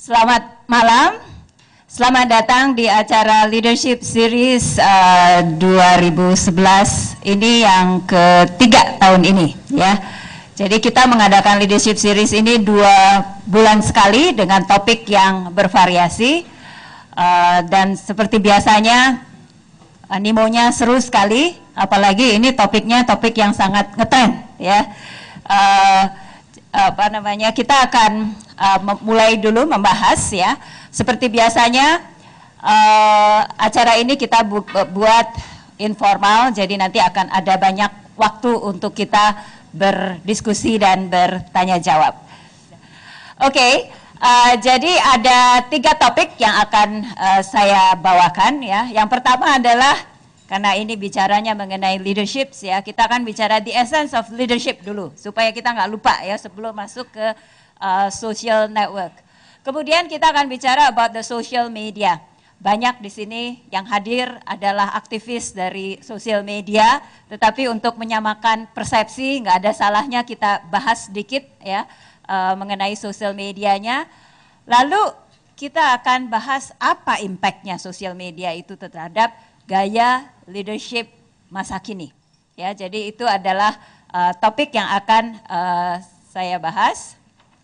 Selamat malam, selamat datang di acara Leadership Series 2011. Ini yang ketiga tahun ini, ya. Jadi kita mengadakan Leadership Series ini 2 bulan sekali dengan topik yang bervariasi, dan seperti biasanya animonya seru sekali, apalagi ini topiknya topik yang sangat ngetren, ya. Kita akan mulai dulu membahas, ya. Seperti biasanya acara ini kita buat informal, jadi nanti akan ada banyak waktu untuk kita berdiskusi dan bertanya jawab. Oke, jadi ada 3 topik yang akan saya bawakan, ya. Yang pertama adalah, karena ini bicaranya mengenai leadership, ya, kita akan bicara the essence of leadership dulu, supaya kita nggak lupa, ya, sebelum masuk ke social network. Kemudian kita akan bicara about the social media. Banyak di sini yang hadir adalah aktivis dari social media, tetapi untuk menyamakan persepsi, nggak ada salahnya kita bahas sedikit, ya, mengenai social medianya. Lalu kita akan bahas apa impactnya social media itu terhadap gaya leadership masa kini, ya. Jadi itu adalah topik yang akan saya bahas.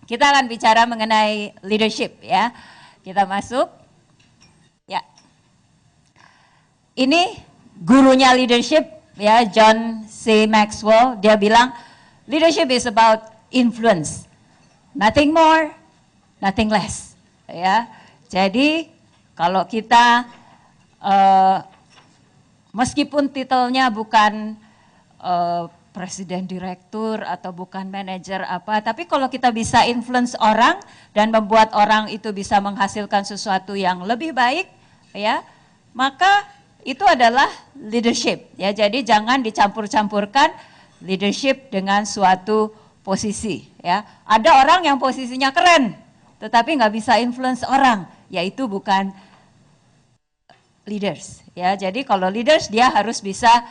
Kita akan bicara mengenai leadership, ya. Kita masuk, ya. Ini gurunya leadership, ya, John C. Maxwell. Dia bilang leadership is about influence, nothing more, nothing less, ya. Jadi kalau kita meskipun titelnya bukan presiden direktur atau bukan manajer apa, tapi kalau kita bisa influence orang dan membuat orang itu bisa menghasilkan sesuatu yang lebih baik, ya, maka itu adalah leadership, ya. Jadi jangan dicampur-campurkan leadership dengan suatu posisi, ya. Ada orang yang posisinya keren, tetapi nggak bisa influence orang, yaitu bukan leaders, ya. Jadi kalau leaders dia harus bisa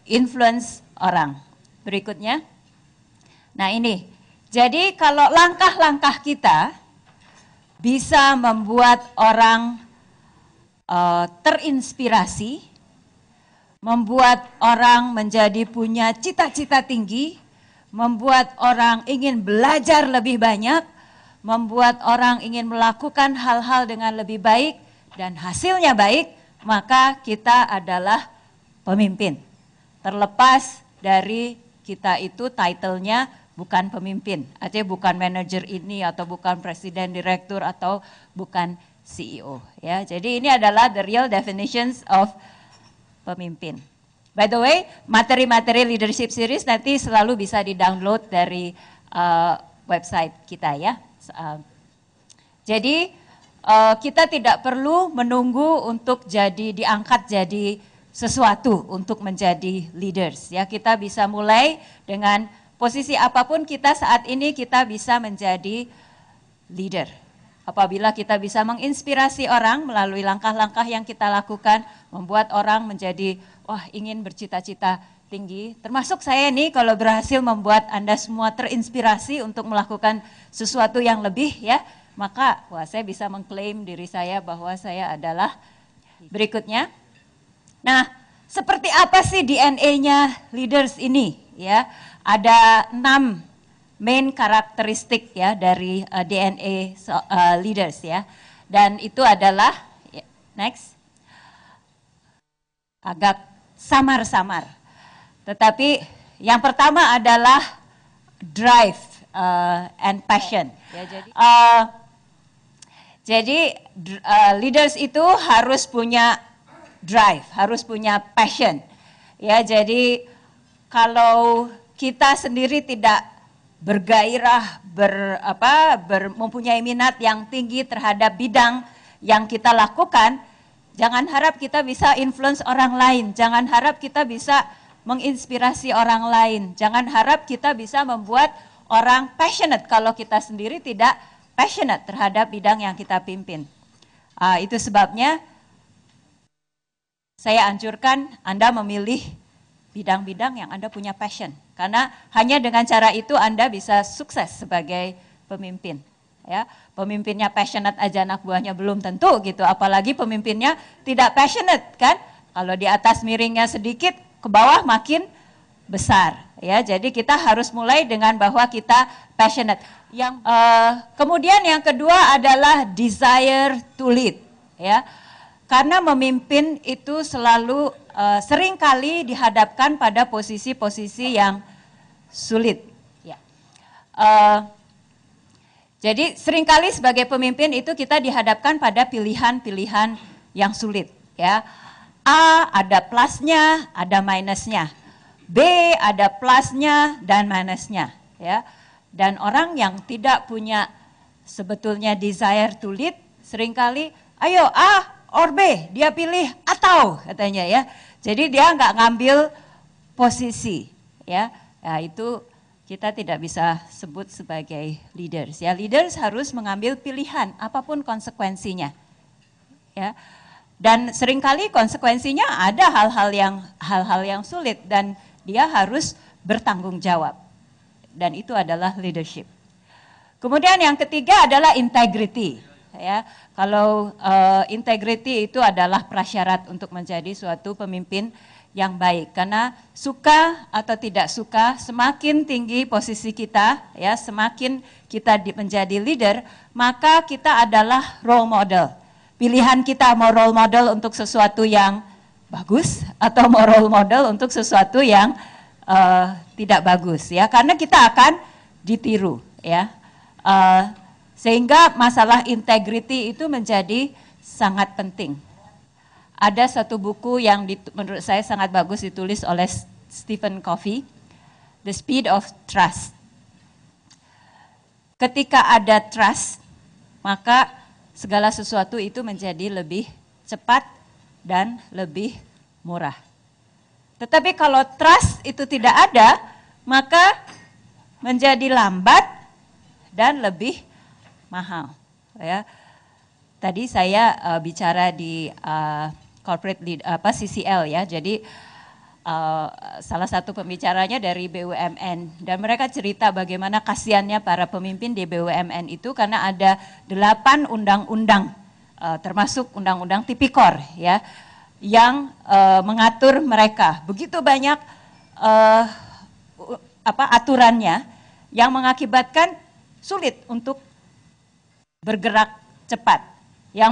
influence orang. Berikutnya. Nah, ini. Jadi kalau langkah-langkah kita bisa membuat orang terinspirasi, membuat orang menjadi punya cita-cita tinggi, membuat orang ingin belajar lebih banyak, membuat orang ingin melakukan hal-hal dengan lebih baik dan hasilnya baik, maka kita adalah pemimpin. Terlepas dari kita itu title-nya bukan pemimpin, artinya bukan manajer ini atau bukan presiden direktur atau bukan CEO, ya. Jadi ini adalah the real definitions of pemimpin. By the way, materi-materi leadership series nanti selalu bisa di-download dari website kita, ya. Jadi kita tidak perlu menunggu untuk diangkat jadi sesuatu untuk menjadi leaders, ya. Kita bisa mulai dengan posisi apapun kita saat ini, kita bisa menjadi leader. Apabila kita bisa menginspirasi orang melalui langkah-langkah yang kita lakukan, membuat orang menjadi, wah, ingin bercita-cita tinggi. Termasuk saya nih, kalau berhasil membuat Anda semua terinspirasi untuk melakukan sesuatu yang lebih, ya, maka wah, saya bisa mengklaim diri saya bahwa saya adalah berikutnya. Nah, seperti apa sih DNA-nya leaders ini, ya? Ada 6 main karakteristik, ya, dari DNA leaders, ya. Dan itu adalah, next, agak samar-samar. Tetapi yang pertama adalah drive and passion. Ya, jadi leaders itu harus punya drive, harus punya passion, ya. Jadi kalau kita sendiri tidak bergairah, mempunyai minat yang tinggi terhadap bidang yang kita lakukan, jangan harap kita bisa influence orang lain, jangan harap kita bisa menginspirasi orang lain, jangan harap kita bisa membuat orang passionate kalau kita sendiri tidak passionate terhadap bidang yang kita pimpin. Itu sebabnya saya anjurkan Anda memilih bidang-bidang yang Anda punya passion. Karena hanya dengan cara itu Anda bisa sukses sebagai pemimpin. Ya, pemimpinnya passionate aja anak buahnya belum tentu gitu, apalagi pemimpinnya tidak passionate kan. Kalau di atas miringnya sedikit, ke bawah makin besar. Ya, jadi kita harus mulai dengan bahwa kita passionate. Kemudian yang kedua adalah desire to lead. Ya, karena memimpin itu selalu seringkali dihadapkan pada posisi-posisi yang sulit. Ya. Jadi seringkali sebagai pemimpin itu kita dihadapkan pada pilihan-pilihan yang sulit. Ya. A ada plusnya, ada minusnya. B ada plusnya dan minusnya. Ya. Dan orang yang tidak punya sebetulnya desire to lead, seringkali ayo A or B, dia pilih atau katanya ya. Jadi dia nggak ngambil posisi. Ya. Nah, itu kita tidak bisa sebut sebagai leaders. Ya, leaders harus mengambil pilihan apapun konsekuensinya. Ya. Dan seringkali konsekuensinya ada hal-hal yang sulit dan dia harus bertanggung jawab. Dan itu adalah leadership. Kemudian yang ketiga adalah integrity. Ya, kalau integrity itu adalah prasyarat untuk menjadi suatu pemimpin yang baik, karena suka atau tidak suka, semakin tinggi posisi kita, ya, semakin kita menjadi leader, maka kita adalah role model. Pilihan kita mau role model untuk sesuatu yang bagus atau mau role model untuk sesuatu yang tidak bagus, ya, karena kita akan ditiru, ya. Sehingga masalah integrity itu menjadi sangat penting. Ada satu buku yang menurut saya sangat bagus ditulis oleh Stephen Covey, The Speed of Trust. Ketika ada trust, maka segala sesuatu itu menjadi lebih cepat dan lebih murah. Tetapi kalau trust itu tidak ada, maka menjadi lambat dan lebih mahal. Ya. Tadi saya bicara di corporate CCL ya, jadi salah satu pembicaranya dari BUMN dan mereka cerita bagaimana kasihannya para pemimpin di BUMN itu karena ada 8 undang-undang termasuk undang-undang tipikor ya yang mengatur mereka. Begitu banyak aturannya yang mengakibatkan sulit untuk bergerak cepat, yang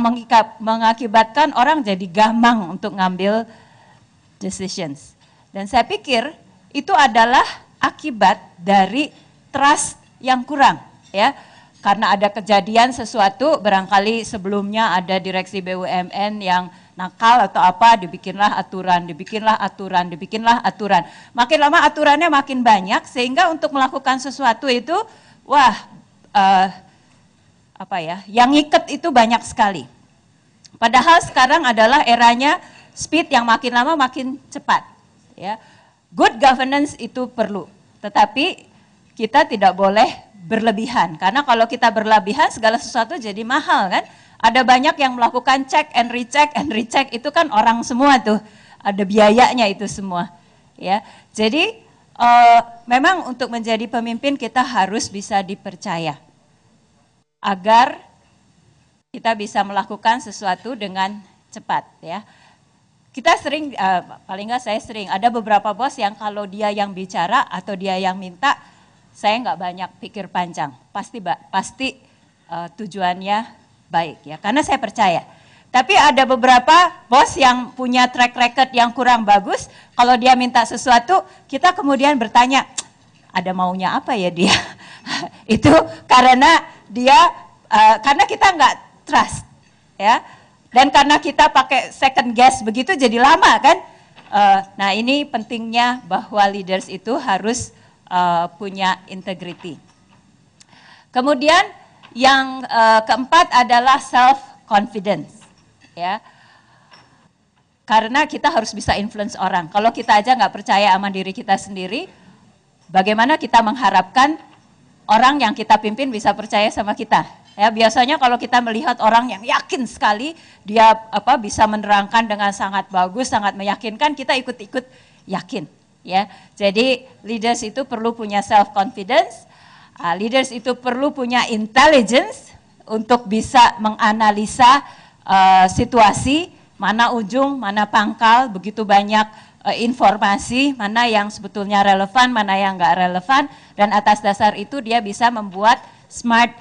mengakibatkan orang jadi gampang untuk ngambil decisions. Dan saya pikir itu adalah akibat dari trust yang kurang, ya. Karena ada kejadian sesuatu, barangkali sebelumnya ada direksi BUMN yang nakal atau apa, dibikinlah aturan. Makin lama aturannya makin banyak, sehingga untuk melakukan sesuatu itu, yang ngiket itu banyak sekali. Padahal sekarang adalah eranya speed yang makin lama makin cepat. Ya. Good governance itu perlu, tetapi kita tidak boleh berlebihan. Karena kalau kita berlebihan segala sesuatu jadi mahal kan. Ada banyak yang melakukan check and recheck itu kan orang semua tuh. Ada biayanya itu semua. Ya. Jadi memang untuk menjadi pemimpin kita harus bisa dipercaya. Agar kita bisa melakukan sesuatu dengan cepat ya. Kita sering, paling nggak saya sering, ada beberapa bos yang kalau dia yang bicara atau dia yang minta, saya nggak banyak pikir panjang. Pasti tujuannya baik ya, karena saya percaya. Tapi ada beberapa bos yang punya track record yang kurang bagus, kalau dia minta sesuatu, kita kemudian bertanya, ada maunya apa ya dia? Itu karena karena kita nggak trust, ya. Dan karena kita pakai second guess begitu jadi lama kan. Nah ini pentingnya bahwa leaders itu harus punya integrity. Kemudian yang keempat adalah self confidence, ya. Karena kita harus bisa influence orang. Kalau kita aja nggak percaya sama diri kita sendiri, bagaimana kita mengharapkan orang yang kita pimpin bisa percaya sama kita, Ya, biasanya kalau kita melihat orang yang yakin sekali, dia bisa menerangkan dengan sangat bagus, sangat meyakinkan, kita ikut-ikut yakin. Ya, jadi leaders itu perlu punya self confidence, leaders itu perlu punya intelligence untuk bisa menganalisa situasi, mana ujung, mana pangkal, begitu banyak informasi, mana yang sebetulnya relevan, mana yang nggak relevan, dan atas dasar itu dia bisa membuat smart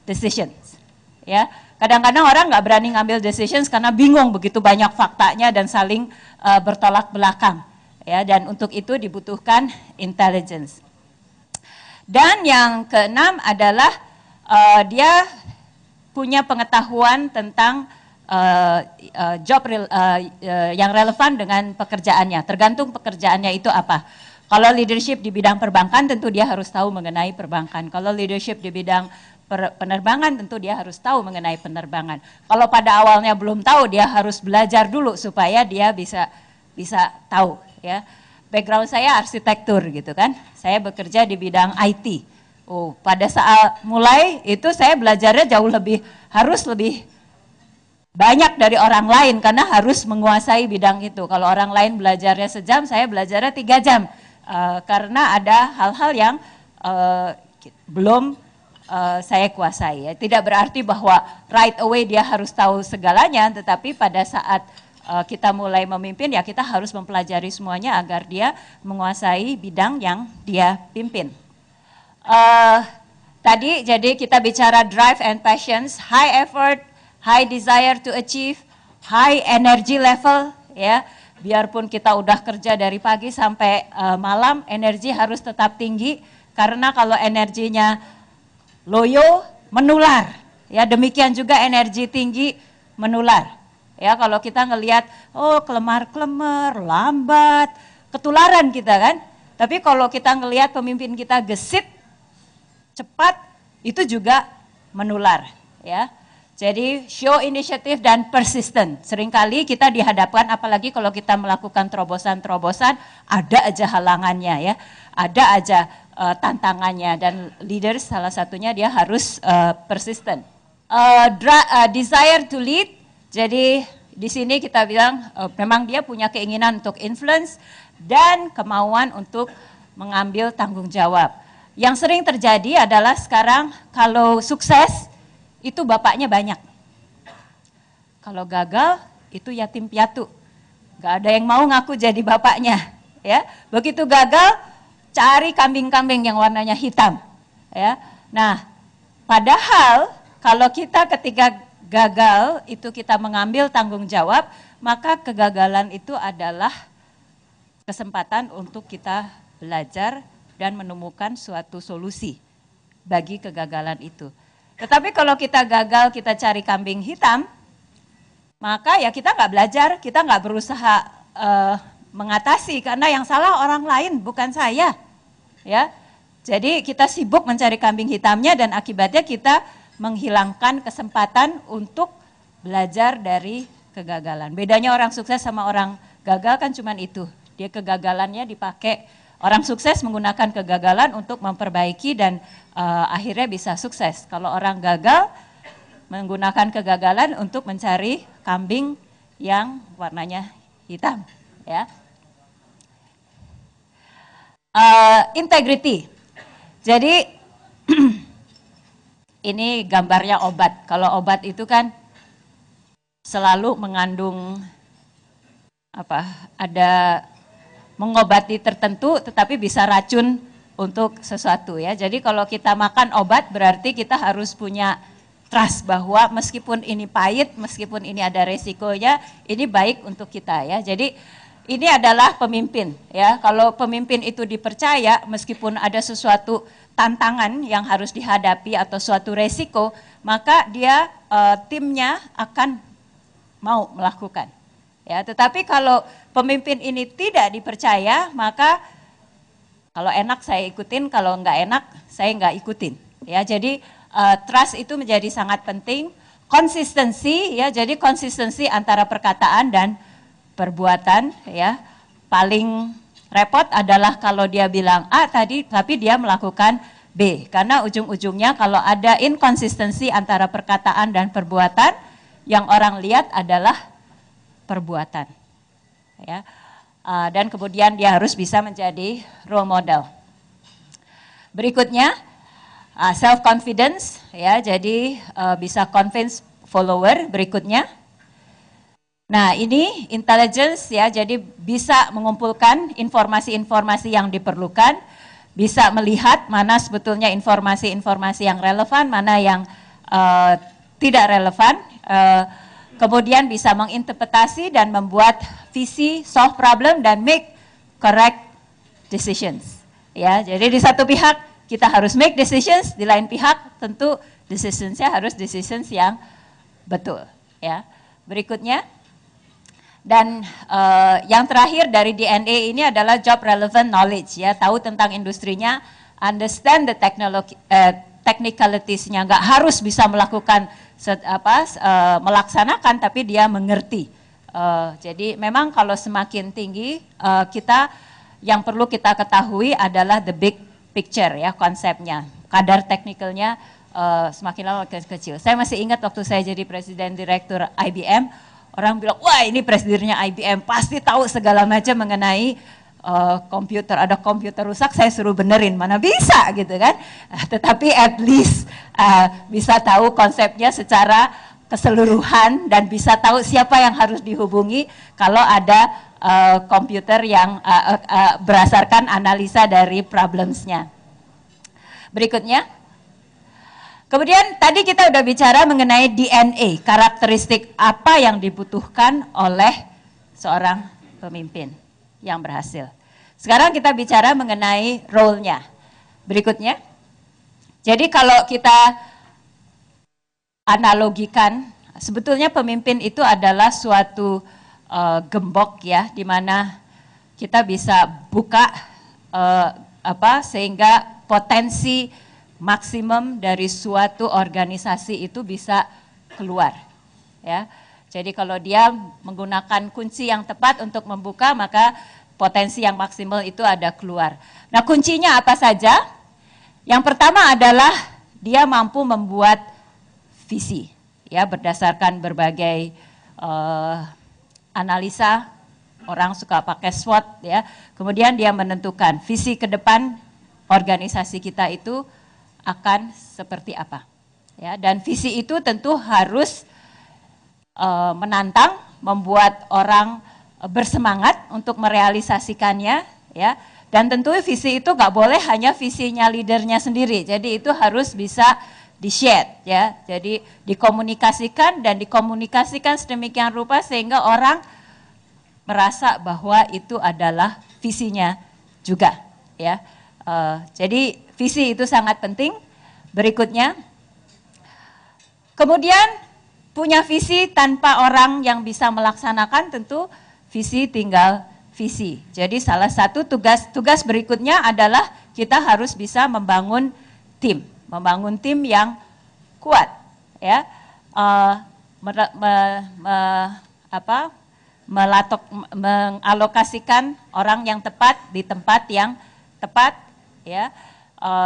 decisions. Ya, kadang-kadang orang nggak berani ngambil decisions karena bingung, begitu banyak faktanya dan saling bertolak belakang. Ya, dan untuk itu dibutuhkan intelligence. Dan yang keenam adalah dia punya pengetahuan tentang job yang relevan dengan pekerjaannya. Tergantung pekerjaannya itu apa. Kalau leadership di bidang perbankan tentu dia harus tahu mengenai perbankan. Kalau leadership di bidang penerbangan tentu dia harus tahu mengenai penerbangan. Kalau pada awalnya belum tahu, dia harus belajar dulu supaya dia bisa tahu. Ya, background saya arsitektur gitu kan. Saya bekerja di bidang IT. Pada saat mulai itu saya belajarnya harus lebih banyak dari orang lain karena harus menguasai bidang itu. Kalau orang lain belajarnya sejam, saya belajarnya 3 jam. Karena ada hal-hal yang belum saya kuasai. Ya. Tidak berarti bahwa right away dia harus tahu segalanya, tetapi pada saat kita mulai memimpin, ya kita harus mempelajari semuanya agar dia menguasai bidang yang dia pimpin. Tadi jadi kita bicara drive and passions, high effort, high desire to achieve, high energy level, ya. Biarpun kita udah kerja dari pagi sampai malam, energi harus tetap tinggi, karena kalau energinya loyo menular. Ya, demikian juga energi tinggi menular. Ya, kalau kita ngelihat kelemar-kelemar, lambat, ketularan kita kan. Tapi kalau kita ngelihat pemimpin kita gesit, cepat, itu juga menular, ya. Jadi show initiative dan persistent. Seringkali kita dihadapkan, apalagi kalau kita melakukan terobosan-terobosan, ada aja halangannya, ya, ada aja tantangannya, dan leader salah satunya dia harus persistent. Desire to lead, jadi di sini kita bilang memang dia punya keinginan untuk influence dan kemauan untuk mengambil tanggung jawab. Yang sering terjadi adalah sekarang kalau sukses itu bapaknya banyak. Kalau gagal itu yatim piatu, gak ada yang mau ngaku jadi bapaknya. Ya, begitu gagal cari kambing-kambing yang warnanya hitam. Ya, nah padahal kalau kita ketika gagal itu kita mengambil tanggung jawab, maka kegagalan itu adalah kesempatan untuk kita belajar dan menemukan suatu solusi bagi kegagalan itu. Tetapi kalau kita gagal, kita cari kambing hitam, maka ya kita nggak belajar, kita nggak berusaha mengatasi, karena yang salah orang lain, bukan saya. Ya, jadi kita sibuk mencari kambing hitamnya dan akibatnya kita menghilangkan kesempatan untuk belajar dari kegagalan. Bedanya orang sukses sama orang gagal kan cuman itu, dia kegagalannya dipakai. Orang sukses menggunakan kegagalan untuk memperbaiki dan akhirnya bisa sukses. Kalau orang gagal menggunakan kegagalan untuk mencari kambing yang warnanya hitam. Ya. Integrity. Jadi ini gambarnya obat. Kalau obat itu kan selalu mengandung ada mengobati tertentu, tetapi bisa racun untuk sesuatu, ya. Jadi kalau kita makan obat berarti kita harus punya trust bahwa meskipun ini pahit, meskipun ini ada resikonya, ini baik untuk kita, ya. Jadi ini adalah pemimpin, ya. Kalau pemimpin itu dipercaya, meskipun ada sesuatu tantangan yang harus dihadapi atau suatu resiko, maka dia timnya akan mau melakukan. Ya, tetapi kalau pemimpin ini tidak dipercaya, maka kalau enak saya ikutin, kalau enggak enak saya enggak ikutin. Ya, jadi trust itu menjadi sangat penting. Konsistensi, ya, jadi konsistensi antara perkataan dan perbuatan, ya. Paling repot adalah kalau dia bilang A tadi, tapi dia melakukan B. Karena ujung-ujungnya kalau ada inkonsistensi antara perkataan dan perbuatan, yang orang lihat adalah perbuatan. Ya. Dan kemudian dia harus bisa menjadi role model. Berikutnya, self confidence, ya, jadi bisa convince follower. Berikutnya, nah ini intelligence, ya, jadi bisa mengumpulkan informasi-informasi yang diperlukan, bisa melihat mana sebetulnya informasi-informasi yang relevan, mana yang tidak relevan, kemudian bisa menginterpretasi dan membuat visi, solve problem, dan make correct decisions. Ya, jadi di satu pihak kita harus make decisions, di lain pihak tentu decisions-nya harus decisions yang betul. Ya, berikutnya, dan yang terakhir dari DNA ini adalah job relevant knowledge. Ya, tahu tentang industrinya, understand the technicalities-nya, nggak harus bisa melakukan melaksanakan, tapi dia mengerti. Jadi memang kalau semakin tinggi yang perlu kita ketahui adalah the big picture, ya, konsepnya. Kadar teknikalnya semakin lama makin kecil. Saya masih ingat waktu saya jadi presiden direktur IBM, orang bilang, wah ini presidennya IBM pasti tahu segala macam mengenai komputer, ada komputer rusak, saya suruh benerin, mana bisa gitu kan. Tetapi at least bisa tahu konsepnya secara keseluruhan dan bisa tahu siapa yang harus dihubungi kalau ada komputer yang berdasarkan analisa dari problemsnya. Berikutnya, kemudian tadi kita udah bicara mengenai DNA, karakteristik apa yang dibutuhkan oleh seorang pemimpin yang berhasil. Sekarang kita bicara mengenai role-nya. Berikutnya, jadi kalau kita analogikan, sebetulnya pemimpin itu adalah suatu gembok, ya, di mana kita bisa buka sehingga potensi maksimum dari suatu organisasi itu bisa keluar, ya. Jadi kalau dia menggunakan kunci yang tepat untuk membuka, maka potensi yang maksimal itu ada keluar. Nah, kuncinya apa saja? Yang pertama adalah dia mampu membuat visi, ya, berdasarkan berbagai analisa. Orang suka pakai SWOT, ya. Kemudian dia menentukan visi ke depan organisasi kita itu akan seperti apa, ya. Dan visi itu tentu harus menantang, membuat orang bersemangat untuk merealisasikannya, ya. Dan tentu visi itu nggak boleh hanya visinya leadernya sendiri, jadi itu harus bisa di-share, ya. Jadi dikomunikasikan dan dikomunikasikan sedemikian rupa sehingga orang merasa bahwa itu adalah visinya juga, ya. Jadi visi itu sangat penting. Berikutnya, kemudian punya visi tanpa orang yang bisa melaksanakan, tentu visi tinggal visi. Jadi salah satu tugas berikutnya adalah kita harus bisa membangun tim yang kuat, ya, mengalokasikan orang yang tepat di tempat yang tepat, ya,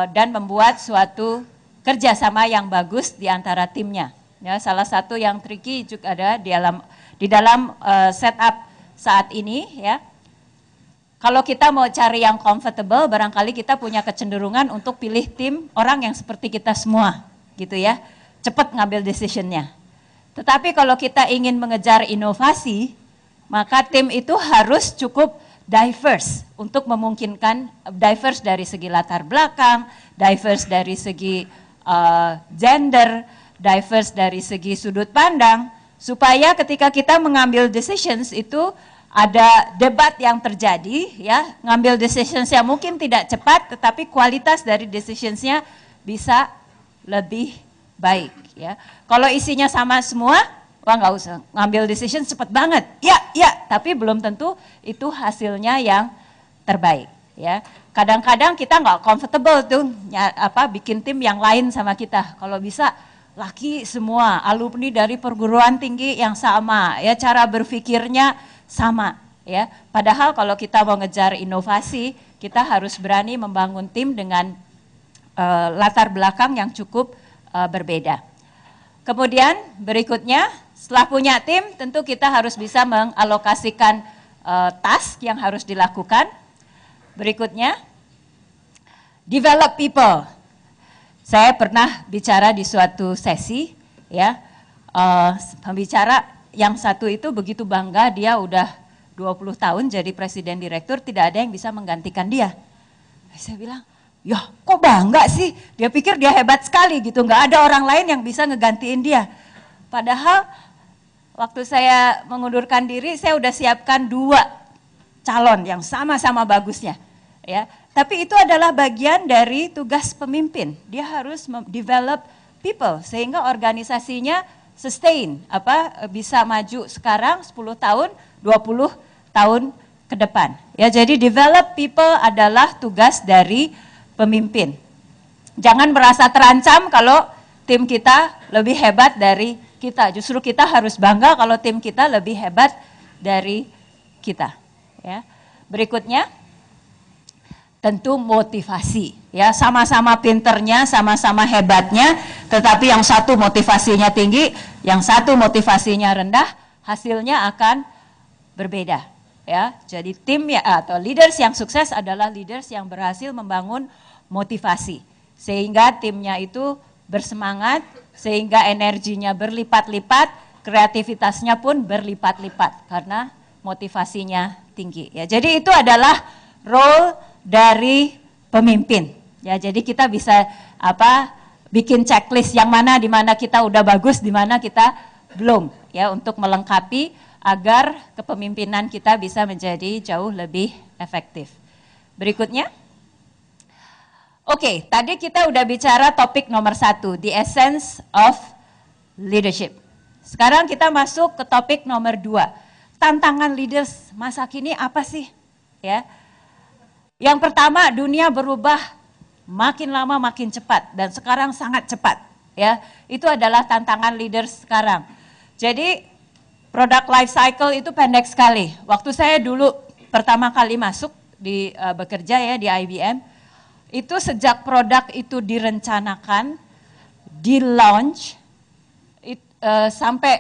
dan membuat suatu kerjasama yang bagus di antara timnya. Ya, salah satu yang tricky juga ada di dalam setup saat ini, ya. Kalau kita mau cari yang comfortable, barangkali kita punya kecenderungan untuk pilih tim orang yang seperti kita semua, gitu ya, cepat ngambil decision-nya. Tetapi kalau kita ingin mengejar inovasi, maka tim itu harus cukup diverse untuk memungkinkan, diverse dari segi latar belakang, diverse dari segi gender, diverse dari segi sudut pandang, supaya ketika kita mengambil decisions itu ada debat yang terjadi, ya, ngambil decisions yang mungkin tidak cepat, tetapi kualitas dari decisionsnya bisa lebih baik, ya. Kalau isinya sama semua, wah nggak usah ngambil decision cepat banget, ya, tapi belum tentu itu hasilnya yang terbaik, ya. Kadang-kadang kita nggak comfortable tuh, bikin tim yang lain sama kita. Kalau bisa laki semua, alumni dari perguruan tinggi yang sama, ya, cara berpikirnya sama, ya. Padahal kalau kita mau ngejar inovasi, kita harus berani membangun tim dengan latar belakang yang cukup berbeda. Kemudian berikutnya, setelah punya tim, tentu kita harus bisa mengalokasikan task yang harus dilakukan. Berikutnya, develop people. Saya pernah bicara di suatu sesi, ya, pembicara yang satu itu begitu bangga, dia udah 20 tahun jadi presiden direktur, tidak ada yang bisa menggantikan dia. Saya bilang, ya kok bangga sih, dia pikir dia hebat sekali gitu, nggak ada orang lain yang bisa ngegantiin dia. Padahal waktu saya mengundurkan diri, saya udah siapkan 2 calon yang sama-sama bagusnya, ya. Tapi itu adalah bagian dari tugas pemimpin. Dia harus develop people sehingga organisasinya sustain, bisa maju sekarang 10 tahun, 20 tahun ke depan. Ya, jadi develop people adalah tugas dari pemimpin. Jangan merasa terancam kalau tim kita lebih hebat dari kita. Justru kita harus bangga kalau tim kita lebih hebat dari kita. Ya. Berikutnya, tentu motivasi, ya, sama-sama pinternya, sama-sama hebatnya, tetapi yang satu motivasinya tinggi, yang satu motivasinya rendah, hasilnya akan berbeda, ya. Jadi tim ya, atau leaders yang sukses adalah leaders yang berhasil membangun motivasi, sehingga timnya itu bersemangat, sehingga energinya berlipat-lipat, kreativitasnya pun berlipat-lipat karena motivasinya tinggi, ya. Jadi itu adalah role dari pemimpin, ya. Jadi kita bisa bikin checklist yang mana, di mana kita udah bagus, di mana kita belum, ya, untuk melengkapi agar kepemimpinan kita bisa menjadi jauh lebih efektif. Berikutnya, oke, tadi kita udah bicara topik nomor 1, the essence of leadership. Sekarang kita masuk ke topik nomor 2, tantangan leaders masa kini apa sih, ya? Yang pertama, dunia berubah makin lama makin cepat dan sekarang sangat cepat, ya. Itu adalah tantangan leaders sekarang. Jadi product life cycle itu pendek sekali. Waktu saya dulu pertama kali masuk di bekerja, ya, di IBM, itu sejak produk itu direncanakan, di launch, sampai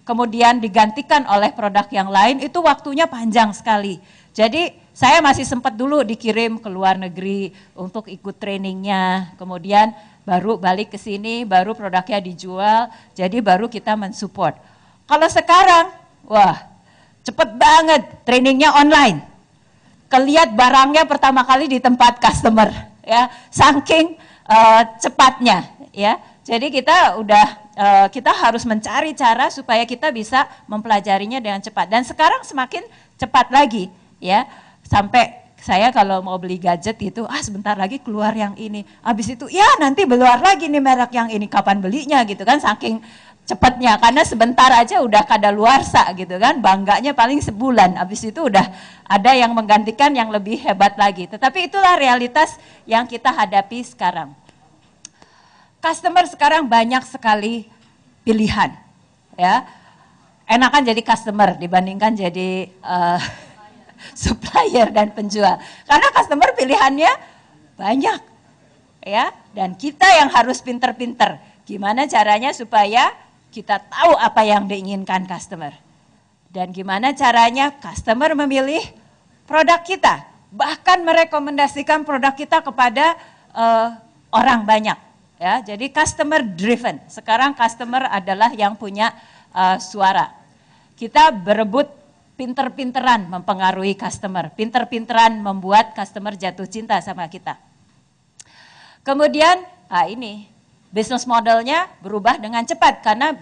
kemudian digantikan oleh produk yang lain, itu waktunya panjang sekali. Jadi saya masih sempat dulu dikirim ke luar negeri untuk ikut trainingnya, kemudian baru balik ke sini, baru produknya dijual, jadi baru kita mensupport. Kalau sekarang, wah, cepet banget, trainingnya online. Kelihat barangnya pertama kali di tempat customer, ya, saking cepatnya, ya. Jadi kita harus mencari cara supaya kita bisa mempelajarinya dengan cepat. Dan sekarang semakin cepat lagi, ya. Sampai saya kalau mau beli gadget itu, sebentar lagi keluar yang ini. Habis itu, ya nanti keluar lagi nih merek yang ini, kapan belinya gitu kan, saking cepatnya. Karena sebentar aja udah kadaluarsa gitu kan, bangganya paling sebulan. Habis itu udah ada yang menggantikan yang lebih hebat lagi. Tetapi itulah realitas yang kita hadapi sekarang. Customer sekarang banyak sekali pilihan, ya. Enakan jadi customer dibandingkan jadi supplier dan penjual, karena customer pilihannya banyak, ya, dan kita yang harus pinter-pinter gimana caranya supaya kita tahu apa yang diinginkan customer dan gimana caranya customer memilih produk kita, bahkan merekomendasikan produk kita kepada orang banyak, ya. Jadi customer driven, sekarang customer adalah yang punya suara. Kita berebut pinter-pinteran mempengaruhi customer, pinter-pinteran membuat customer jatuh cinta sama kita. Kemudian, ini bisnis modelnya berubah dengan cepat karena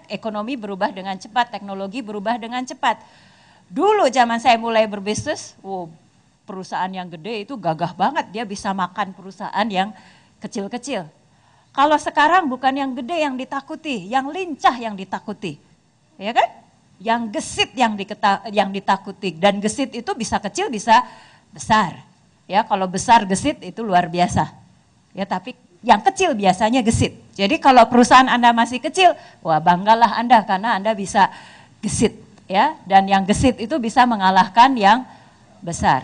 ekonomi berubah dengan cepat, teknologi berubah dengan cepat. Dulu zaman saya mulai berbisnis, perusahaan yang gede itu gagah banget, dia bisa makan perusahaan yang kecil-kecil. Kalau sekarang bukan yang gede yang ditakuti, yang lincah yang ditakuti, ya kan? Yang gesit yang ditakuti, dan gesit itu bisa kecil bisa besar, ya. Kalau besar gesit itu luar biasa, ya. Tapi yang kecil biasanya gesit. Jadi kalau perusahaan Anda masih kecil, wah banggalah Anda karena Anda bisa gesit, ya. Dan yang gesit itu bisa mengalahkan yang besar.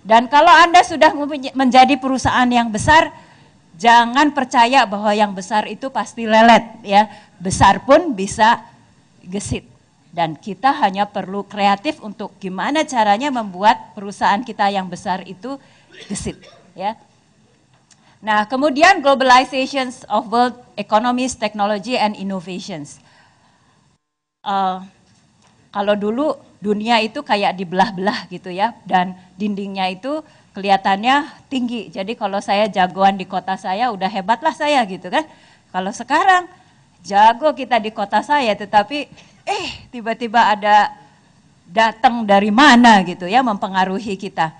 Dan kalau Anda sudah menjadi perusahaan yang besar, jangan percaya bahwa yang besar itu pasti lelet ya. Besar pun bisa gesit. Dan kita hanya perlu kreatif untuk gimana caranya membuat perusahaan kita yang besar itu gesit ya. Nah, kemudian globalizations of world economies, technology and innovations. Kalau dulu dunia itu kayak dibelah-belah gitu ya, dan dindingnya itu kelihatannya tinggi. Jadi kalau saya jagoan di kota saya, udah hebatlah saya gitu kan. Kalau sekarang jago kita di kota saya, tetapi tiba-tiba ada datang dari mana gitu ya, mempengaruhi kita.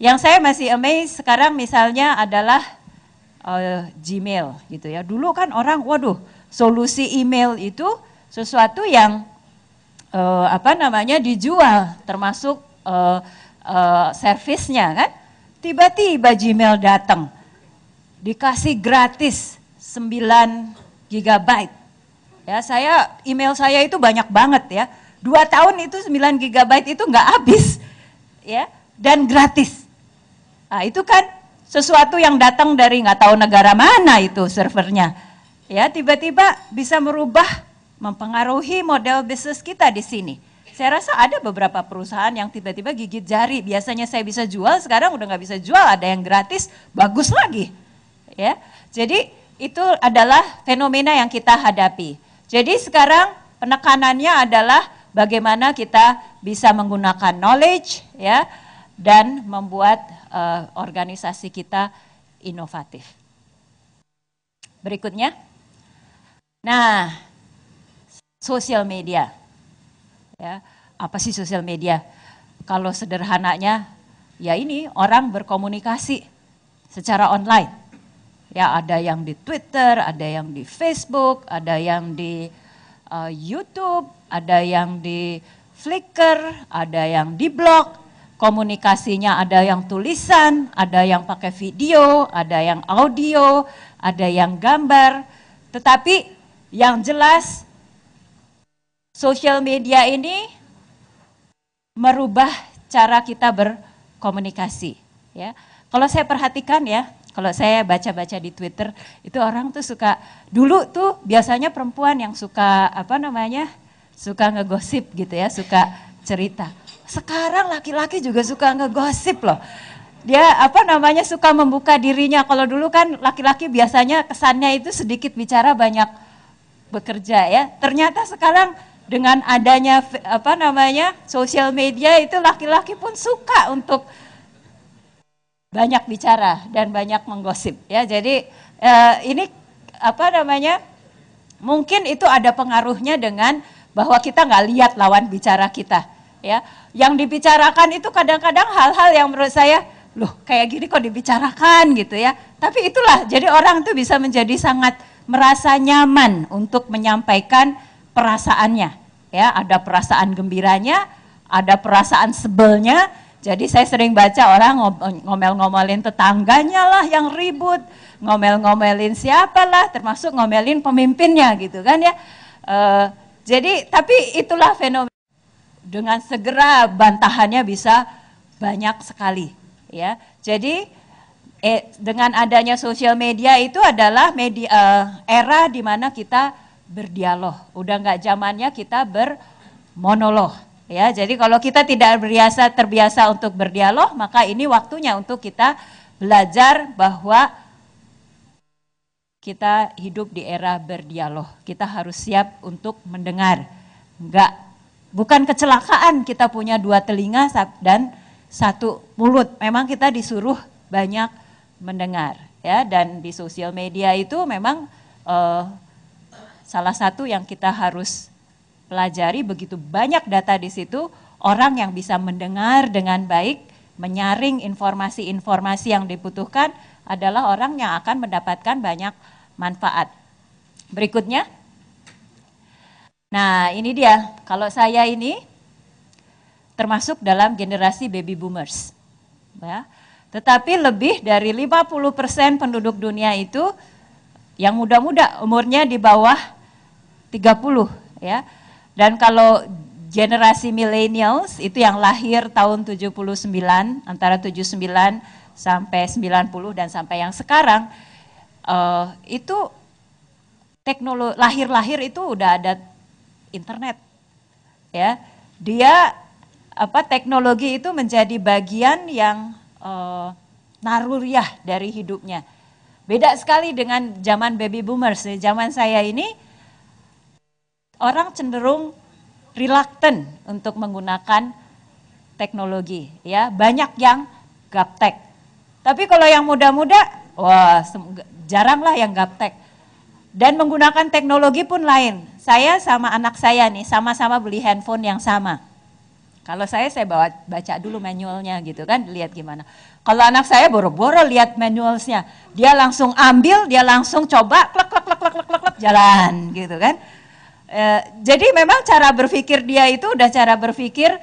Yang saya masih amazed sekarang misalnya adalah Gmail gitu ya. Dulu kan orang, waduh, solusi email itu sesuatu yang dijual, termasuk servisnya kan. Tiba-tiba Gmail datang, dikasih gratis 9 GB. Ya, email saya itu banyak banget ya. 2 tahun itu 9 GB itu nggak habis ya, dan gratis. Nah, itu kan sesuatu yang datang dari nggak tahu negara mana itu servernya. Ya, tiba-tiba bisa merubah, mempengaruhi model bisnis kita di sini. Saya rasa ada beberapa perusahaan yang tiba-tiba gigit jari. Biasanya saya bisa jual, sekarang udah nggak bisa jual, ada yang gratis, bagus lagi. Ya, jadi itu adalah fenomena yang kita hadapi. Jadi sekarang penekanannya adalah bagaimana kita bisa menggunakan knowledge ya, dan membuat organisasi kita inovatif. Berikutnya, nah, sosial media. Ya, apa sih sosial media? Kalau sederhananya, ya ini orang berkomunikasi secara online. Ya, ada yang di Twitter, ada yang di Facebook, ada yang di YouTube, ada yang di Flickr, ada yang di blog. Komunikasinya ada yang tulisan, ada yang pakai video, ada yang audio, ada yang gambar. Tetapi yang jelas sosial media ini merubah cara kita berkomunikasi. Ya, kalau saya perhatikan ya, kalau saya baca-baca di Twitter, itu orang tuh suka, dulu tuh biasanya perempuan yang suka suka ngegosip gitu ya, suka cerita. Sekarang laki-laki juga suka ngegosip loh. Dia suka membuka dirinya. Kalau dulu kan laki-laki biasanya kesannya itu sedikit bicara, banyak bekerja ya. Ternyata sekarang dengan adanya sosial media itu laki-laki pun suka untuk banyak bicara dan banyak menggosip ya. Jadi ini mungkin itu ada pengaruhnya dengan bahwa kita nggak lihat lawan bicara kita ya. Yang dibicarakan itu kadang-kadang hal-hal yang menurut saya, loh kayak gini kok dibicarakan gitu ya. Tapi itulah, jadi orang tuh bisa menjadi sangat merasa nyaman untuk menyampaikan perasaannya. Ya, ada perasaan gembiranya, ada perasaan sebelnya. Jadi saya sering baca orang ngomel-ngomelin tetangganya lah yang ribut, ngomel-ngomelin siapalah, termasuk ngomelin pemimpinnya gitu kan ya. Jadi tapi itulah fenomena, dengan segera bantahannya bisa banyak sekali ya. Jadi dengan adanya sosial media itu adalah era di mana kita berdialog. Udah nggak zamannya kita bermonolog ya. Jadi kalau kita tidak terbiasa untuk berdialog, maka ini waktunya untuk kita belajar bahwa kita hidup di era berdialog. Kita harus siap untuk mendengar. Bukan kecelakaan kita punya 2 telinga dan 1 mulut. Memang kita disuruh banyak mendengar ya. Dan di sosial media itu memang salah satu yang kita harus pelajari, begitu banyak data di situ, orang yang bisa mendengar dengan baik, menyaring informasi-informasi yang dibutuhkan adalah orang yang akan mendapatkan banyak manfaat. Berikutnya. Nah, ini dia. Kalau saya ini termasuk dalam generasi baby boomers. Ya. Tetapi lebih dari 50% penduduk dunia itu yang muda-muda, umurnya di bawah 30 ya. Dan kalau generasi millennials itu yang lahir tahun 79, antara 79 sampai 90 dan sampai yang sekarang, itu teknologi lahir-lahir itu udah ada internet, ya. Dia teknologi itu menjadi bagian yang naruriah dari hidupnya. Beda sekali dengan zaman baby boomers. Zaman saya ini orang cenderung reluctant untuk menggunakan teknologi, ya. Banyak yang gaptek. Tapi kalau yang muda-muda, wah jaranglah yang gaptek. Dan menggunakan teknologi pun lain. Saya sama anak saya nih sama-sama beli handphone yang sama. Kalau saya baca dulu manualnya gitu kan, lihat gimana. Kalau anak saya boro-boro lihat manualsnya, dia langsung ambil, dia langsung coba, klek klek klek klek klek klek jalan gitu kan. Jadi memang cara berpikir dia itu udah cara berpikir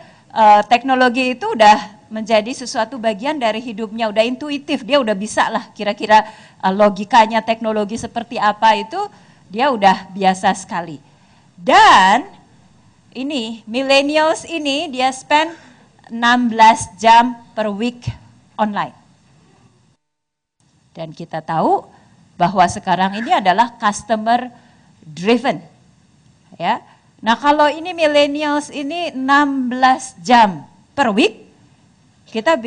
teknologi itu udah menjadi sesuatu bagian dari hidupnya, udah intuitif, dia udah bisa lah kira-kira logikanya teknologi seperti apa itu dia udah biasa sekali. Dan ini millennials ini dia spend 16 jam per week online. Dan kita tahu bahwa sekarang ini adalah customer driven. Ya. Nah, kalau ini millennials ini 16 jam per week,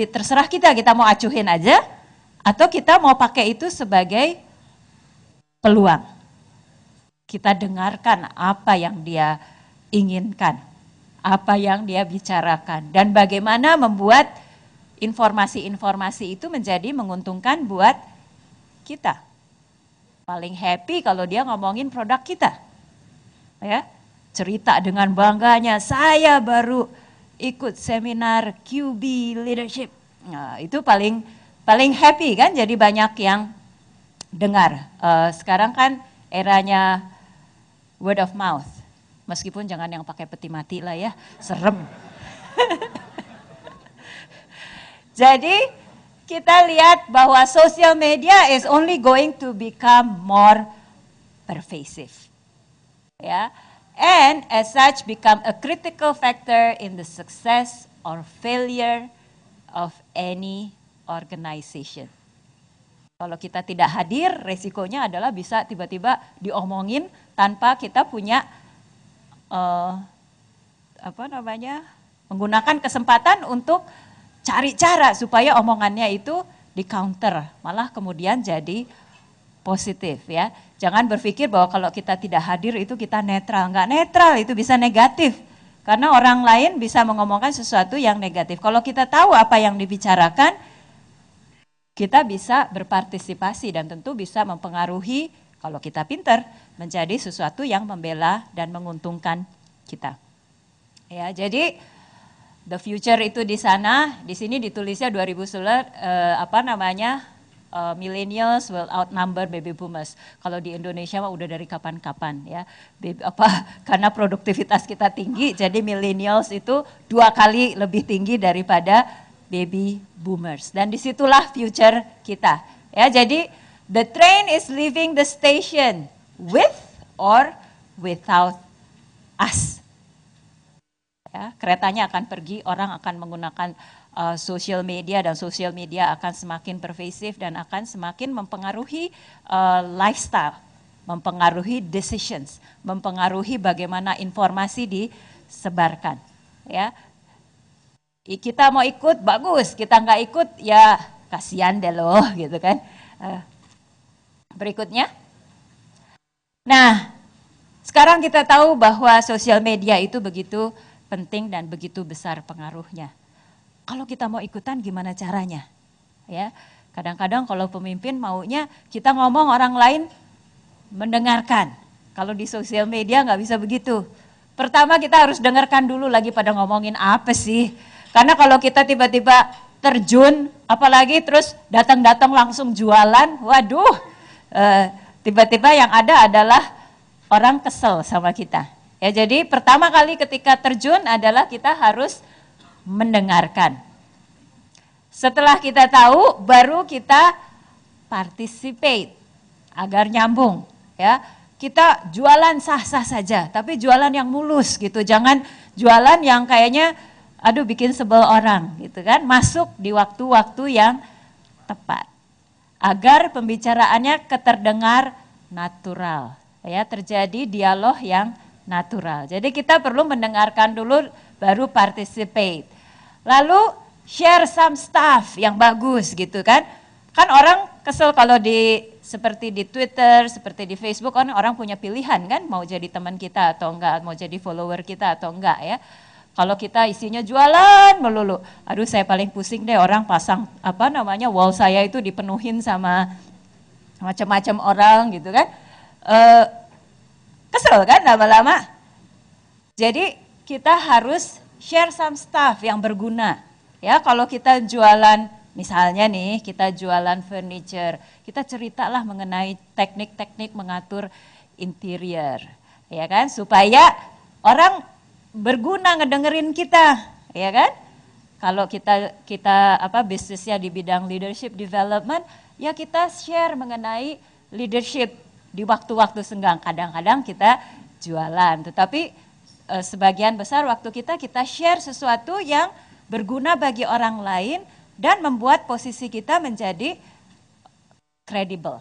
terserah kita mau acuhin aja atau kita mau pakai itu sebagai peluang. Kita dengarkan apa yang dia inginkan, apa yang dia bicarakan, dan bagaimana membuat informasi-informasi itu menjadi menguntungkan buat kita. Paling happy kalau dia ngomongin produk kita. Ya, cerita dengan bangganya, saya baru ikut seminar QB Leadership. Nah, itu paling happy kan, jadi banyak yang dengar. Sekarang kan eranya word of mouth. Meskipun jangan yang pakai peti mati lah ya, serem. Jadi kita lihat bahwa social media is only going to become more pervasive. Ya, and as such become a critical factor in the success or failure of any organization. Kalau kita tidak hadir, resikonya adalah bisa tiba-tiba diomongin tanpa kita punya menggunakan kesempatan untuk cari cara supaya omongannya itu di counter, malah kemudian jadi positif, ya. Jangan berpikir bahwa kalau kita tidak hadir itu kita netral. Enggak netral, itu bisa negatif. Karena orang lain bisa mengomongkan sesuatu yang negatif. Kalau kita tahu apa yang dibicarakan, kita bisa berpartisipasi dan tentu bisa mempengaruhi, kalau kita pintar, menjadi sesuatu yang membela dan menguntungkan kita. Ya, jadi the future itu di sana, di sini ditulisnya 2000 millennials will outnumber baby boomers. Kalau di Indonesia mah udah dari kapan-kapan ya. Karena produktivitas kita tinggi, jadi millennials itu 2 kali lebih tinggi daripada baby boomers. Dan disitulah future kita. Ya, jadi the train is leaving the station with or without us. Ya, keretanya akan pergi, orang akan menggunakan social media dan social media akan semakin pervasif dan akan semakin mempengaruhi lifestyle, mempengaruhi decisions, mempengaruhi bagaimana informasi disebarkan. Ya, kita mau ikut bagus, kita nggak ikut ya kasihan deh loh, gitu kan. Berikutnya, nah sekarang kita tahu bahwa sosial media itu begitu penting dan begitu besar pengaruhnya. Kalau kita mau ikutan gimana caranya? Ya, kadang-kadang kalau pemimpin maunya kita ngomong orang lain mendengarkan. Kalau di sosial media nggak bisa begitu. Pertama kita harus dengarkan dulu lagi pada ngomongin apa sih. Karena kalau kita tiba-tiba terjun, apalagi terus datang-datang langsung jualan, waduh, tiba-tiba yang ada adalah orang kesel sama kita. Ya, jadi pertama kali ketika terjun adalah kita harus mendengarkan. Setelah kita tahu, baru kita participate agar nyambung. Ya, kita jualan sah-sah saja, tapi jualan yang mulus gitu. Jangan jualan yang kayaknya aduh bikin sebel orang gitu kan, masuk di waktu-waktu yang tepat agar pembicaraannya keterdengar natural, ya, terjadi dialog yang natural. Jadi kita perlu mendengarkan dulu baru participate. Lalu share some stuff yang bagus gitu kan. Kan orang kesel kalau seperti di Twitter, seperti di Facebook, orang punya pilihan kan, mau jadi teman kita atau enggak, mau jadi follower kita atau enggak ya. Kalau kita isinya jualan melulu, aduh saya paling pusing deh orang pasang wall saya itu dipenuhin sama macam-macam orang gitu kan. Kesel kan lama-lama. Jadi kita harus share some stuff yang berguna. Ya, kalau kita jualan, misalnya nih kita jualan furniture, kita ceritalah mengenai teknik-teknik mengatur interior, ya kan, supaya orang berguna ngedengerin kita, ya kan? Kalau kita bisnisnya di bidang leadership development, ya kita share mengenai leadership di waktu-waktu senggang. Kadang-kadang kita jualan, tetapi sebagian besar waktu kita share sesuatu yang berguna bagi orang lain dan membuat posisi kita menjadi kredibel,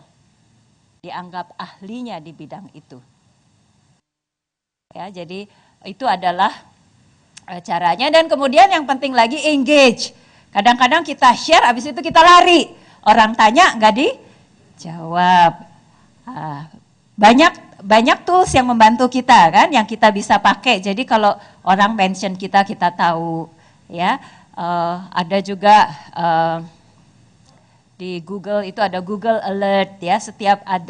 dianggap ahlinya di bidang itu. Ya, jadi itu adalah caranya. Dan kemudian yang penting lagi engage. Kadang-kadang kita share, habis itu kita lari. Orang tanya nggak dijawab. Banyak tools yang membantu kita kan, yang kita bisa pakai. Jadi kalau orang mention kita tahu. Ya, ada juga di Google itu ada Google Alert ya.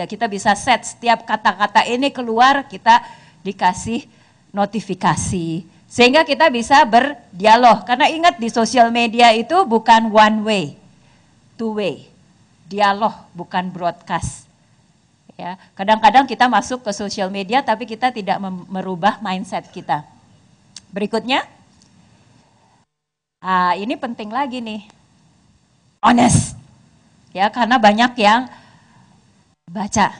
Kita bisa set setiap kata-kata ini keluar, kita dikasih notifikasi sehingga kita bisa berdialog. Karena ingat di sosial media itu bukan one way, two way, dialog bukan broadcast. Ya, kadang-kadang kita masuk ke sosial media tapi kita tidak merubah mindset kita. Berikutnya, ini penting lagi nih, honest. Ya, karena banyak yang baca.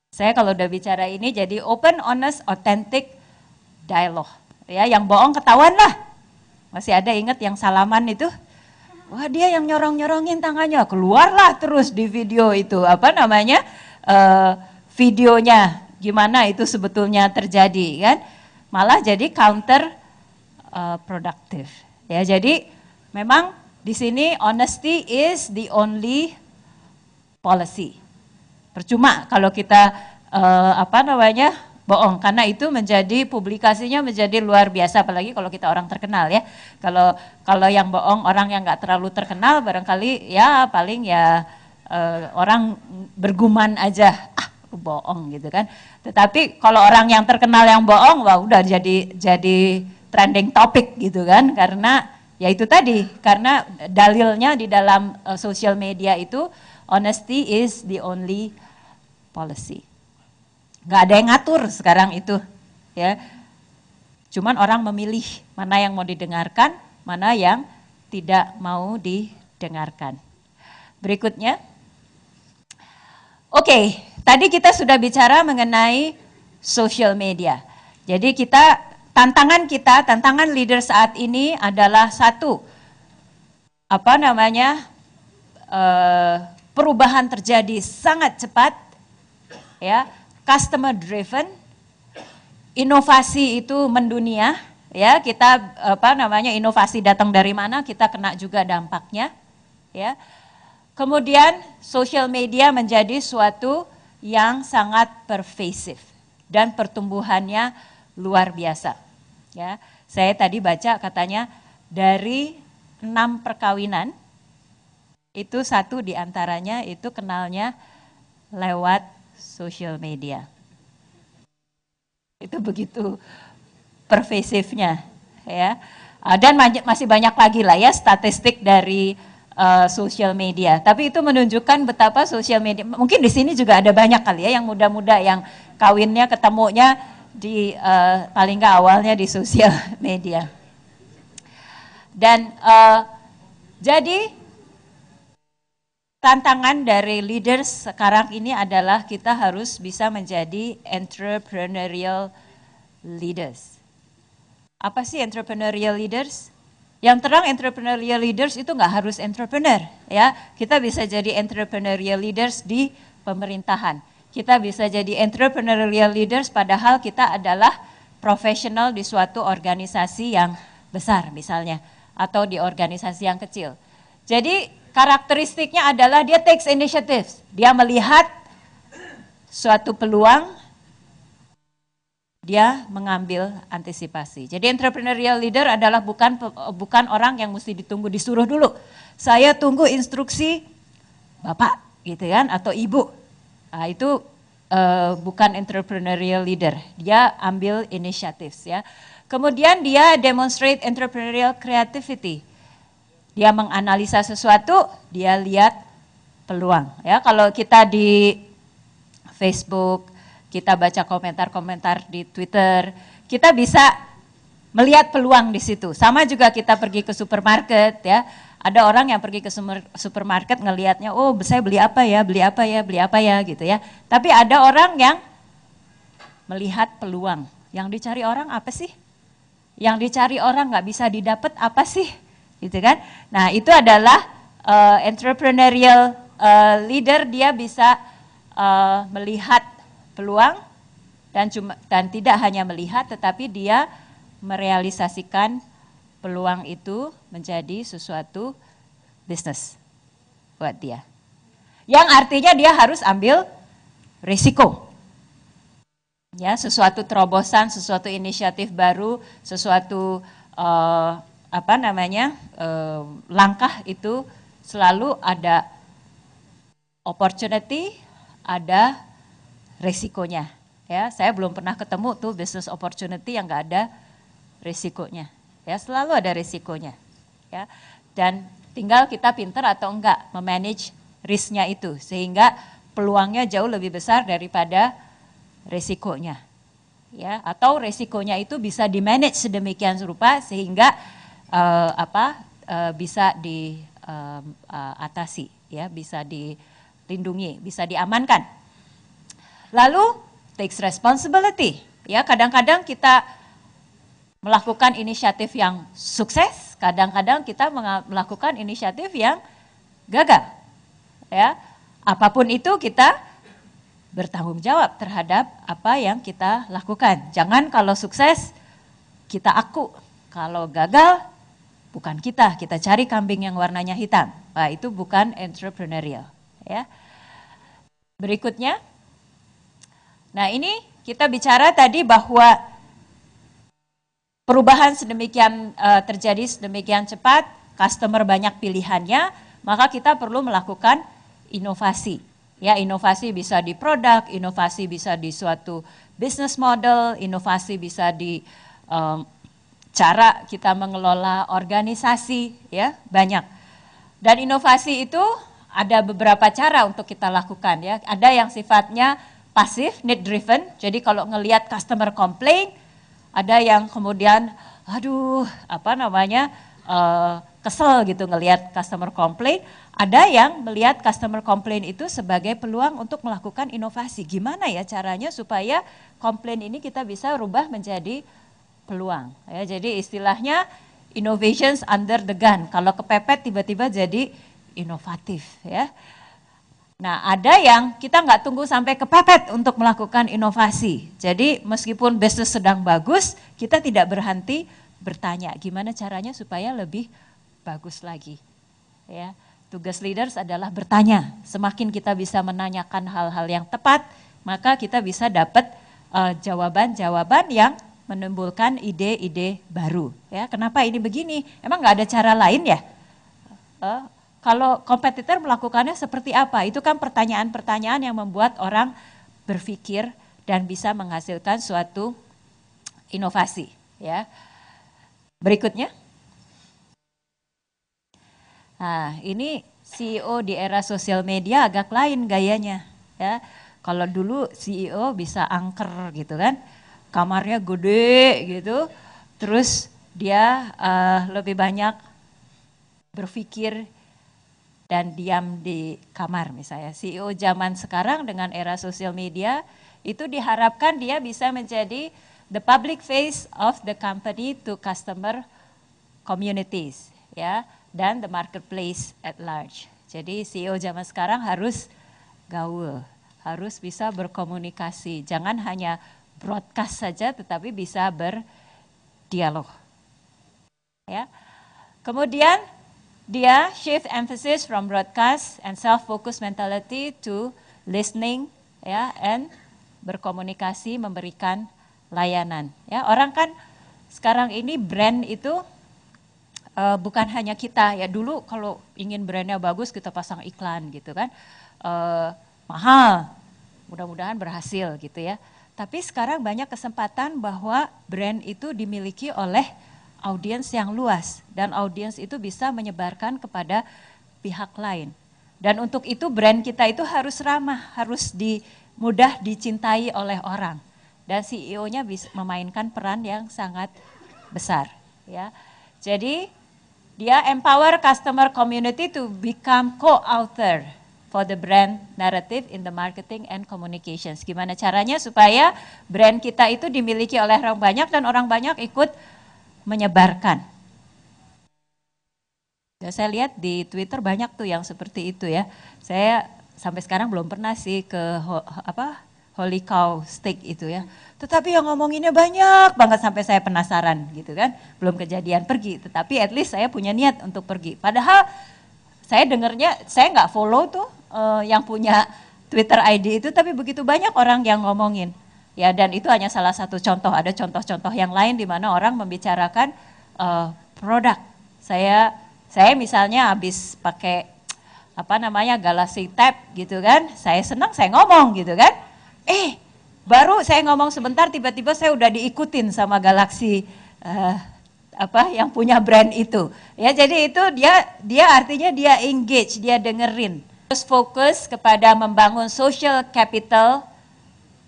Saya kalau udah bicara ini jadi open, honest, authentic dialogue. Ya, yang bohong ketahuan lah. Masih ada ingat yang salaman itu? Wah, dia yang nyorong-nyorongin tangannya, keluarlah terus di video itu, videonya gimana itu sebetulnya terjadi kan? Malah jadi counter productive. Ya, jadi memang di sini honesty is the only policy. Percuma kalau kita bohong, karena itu publikasinya menjadi luar biasa, apalagi kalau kita orang terkenal ya. Kalau yang bohong orang yang nggak terlalu terkenal barangkali ya paling ya orang bergumam aja, bohong gitu kan. Tetapi kalau orang yang terkenal yang bohong, wah udah jadi trending topic gitu kan, karena ya itu tadi, karena dalilnya di dalam social media itu honesty is the only policy. Nggak ada yang ngatur sekarang itu, ya. Cuman orang memilih mana yang mau didengarkan, mana yang tidak mau didengarkan. Berikutnya, oke, tadi kita sudah bicara mengenai social media. Jadi tantangan leader saat ini adalah satu, perubahan terjadi sangat cepat, ya, customer driven, inovasi itu mendunia, ya, kita inovasi datang dari mana, kita kena juga dampaknya, ya. Kemudian social media menjadi suatu yang sangat pervasive dan pertumbuhannya luar biasa, ya. Saya tadi baca katanya dari 6 perkawinan itu 1 diantaranya itu kenalnya lewat social media. Itu begitu pervasifnya, ya. Dan masih banyak lagi lah ya statistik dari social media. Tapi itu menunjukkan betapa social media, mungkin di sini juga ada banyak kali ya yang muda-muda yang kawinnya ketemunya di paling nggak awalnya di social media. Dan jadi tantangan dari leaders sekarang ini adalah kita harus bisa menjadi entrepreneurial leaders. Apa sih entrepreneurial leaders? Yang terang entrepreneurial leaders itu nggak harus entrepreneur, ya. Kita bisa jadi entrepreneurial leaders di pemerintahan. Kita bisa jadi entrepreneurial leaders padahal kita adalah profesional di suatu organisasi yang besar misalnya, atau di organisasi yang kecil. Jadi karakteristiknya adalah dia takes initiative, dia melihat suatu peluang, dia mengambil antisipasi. Jadi entrepreneurial leader adalah bukan orang yang mesti ditunggu disuruh dulu. Saya tunggu instruksi Bapak gitu kan atau Ibu. Nah, itu bukan entrepreneurial leader. Dia ambil inisiatif ya. Kemudian dia demonstrate entrepreneurial creativity. Dia menganalisa sesuatu, dia lihat peluang ya. Kalau kita di Facebook, kita baca komentar-komentar di Twitter, kita bisa melihat peluang di situ. Sama juga kita pergi ke supermarket ya, ada orang yang pergi ke supermarket ngelihatnya, oh saya beli apa ya gitu ya. Tapi ada orang yang melihat peluang, yang dicari orang apa sih? Yang dicari orang nggak bisa didapat apa sih? Gitu kan? Nah itu adalah entrepreneurial leader, dia bisa melihat peluang dan tidak hanya melihat tetapi dia merealisasikan peluang itu menjadi sesuatu bisnis buat dia. Yang artinya dia harus ambil risiko. Ya, sesuatu terobosan, sesuatu inisiatif baru, sesuatu langkah itu selalu ada opportunity, ada resikonya. Ya, saya belum pernah ketemu tuh business opportunity yang nggak ada resikonya. Ya, selalu ada resikonya. Ya, dan tinggal kita pintar atau enggak memanage risknya itu sehingga peluangnya jauh lebih besar daripada resikonya. Ya, atau resikonya itu bisa di-manage sedemikian rupa sehingga bisa diatasi, ya, bisa dilindungi, bisa diamankan. Lalu takes responsibility. Ya, kadang-kadang kita melakukan inisiatif yang sukses, kadang-kadang kita melakukan inisiatif yang gagal. Ya, apapun itu kita bertanggung jawab terhadap apa yang kita lakukan. Jangan kalau sukses kita aku, kalau gagal bukan kita cari kambing yang warnanya hitam. Nah, itu bukan entrepreneurial. Ya. Berikutnya. Nah ini kita bicara tadi bahwa perubahan sedemikian terjadi sedemikian cepat, customer banyak pilihannya, maka kita perlu melakukan inovasi. Ya, inovasi bisa di produk, inovasi bisa di suatu business model, inovasi bisa di cara kita mengelola organisasi, ya banyak. Dan inovasi itu ada beberapa cara untuk kita lakukan ya. Ada yang sifatnya pasif, need driven, jadi kalau ngelihat customer complain, ada yang kemudian, kesel gitu ngelihat customer complain, ada yang melihat customer complain itu sebagai peluang untuk melakukan inovasi. Gimana ya caranya supaya komplain ini kita bisa rubah menjadi peluang. Ya, jadi istilahnya innovations under the gun, kalau kepepet tiba-tiba jadi inovatif ya. Nah, ada yang kita nggak tunggu sampai kepepet untuk melakukan inovasi. Jadi meskipun bisnis sedang bagus, kita tidak berhenti bertanya gimana caranya supaya lebih bagus lagi. Ya, tugas leaders adalah bertanya. Semakin kita bisa menanyakan hal-hal yang tepat, maka kita bisa dapat jawaban-jawaban yang menimbulkan ide-ide baru. Ya, kenapa ini begini? Emang nggak ada cara lain ya? Kalau kompetitor melakukannya seperti apa? Itu kan pertanyaan-pertanyaan yang membuat orang berpikir dan bisa menghasilkan suatu inovasi. Ya. Berikutnya. Nah, ini CEO di era sosial media agak lain gayanya. Ya. Kalau dulu CEO bisa angker gitu kan, kamarnya gede gitu, terus dia lebih banyak berpikir dan diam di kamar misalnya. CEO zaman sekarang dengan era sosial media itu diharapkan dia bisa menjadi the public face of the company to customer communities, ya, dan the marketplace at large. Jadi CEO zaman sekarang harus gaul, harus bisa berkomunikasi, jangan hanya broadcast saja, tetapi bisa berdialog. Ya. Kemudian dia shift emphasis from broadcast and self-focused mentality to listening, ya, and berkomunikasi, memberikan layanan. Ya, orang kan sekarang ini brand itu bukan hanya kita, ya, dulu kalau ingin brandnya bagus kita pasang iklan gitu kan, mahal, mudah-mudahan berhasil gitu ya. Tapi sekarang banyak kesempatan bahwa brand itu dimiliki oleh audiens yang luas, dan audiens itu bisa menyebarkan kepada pihak lain. Dan untuk itu brand kita itu harus ramah, harus mudah dicintai oleh orang. Dan CEO-nya bisa memainkan peran yang sangat besar. Ya. Jadi dia empower customer community to become co-author for the brand narrative in the marketing and communications. Gimana caranya supaya brand kita itu dimiliki oleh orang banyak dan orang banyak ikut menyebarkan. Ya, saya lihat di Twitter banyak tuh yang seperti itu ya. Saya sampai sekarang belum pernah sih ke Holy Cow Steak itu ya. Tetapi yang ngomonginnya banyak banget sampai saya penasaran gitu kan. Belum kejadian pergi, tetapi at least saya punya niat untuk pergi. Padahal saya dengarnya, saya nggak follow tuh yang punya Twitter ID itu, tapi begitu banyak orang yang ngomongin. Ya, dan itu hanya salah satu contoh, ada contoh-contoh yang lain di mana orang membicarakan produk. Saya misalnya habis pakai Galaxy Tab gitu kan, saya senang, saya ngomong gitu kan. Baru saya ngomong sebentar, tiba-tiba saya udah diikutin sama Galaxy yang punya brand itu. Ya, jadi itu dia artinya dia engage, dia dengerin. Terus fokus kepada membangun social capital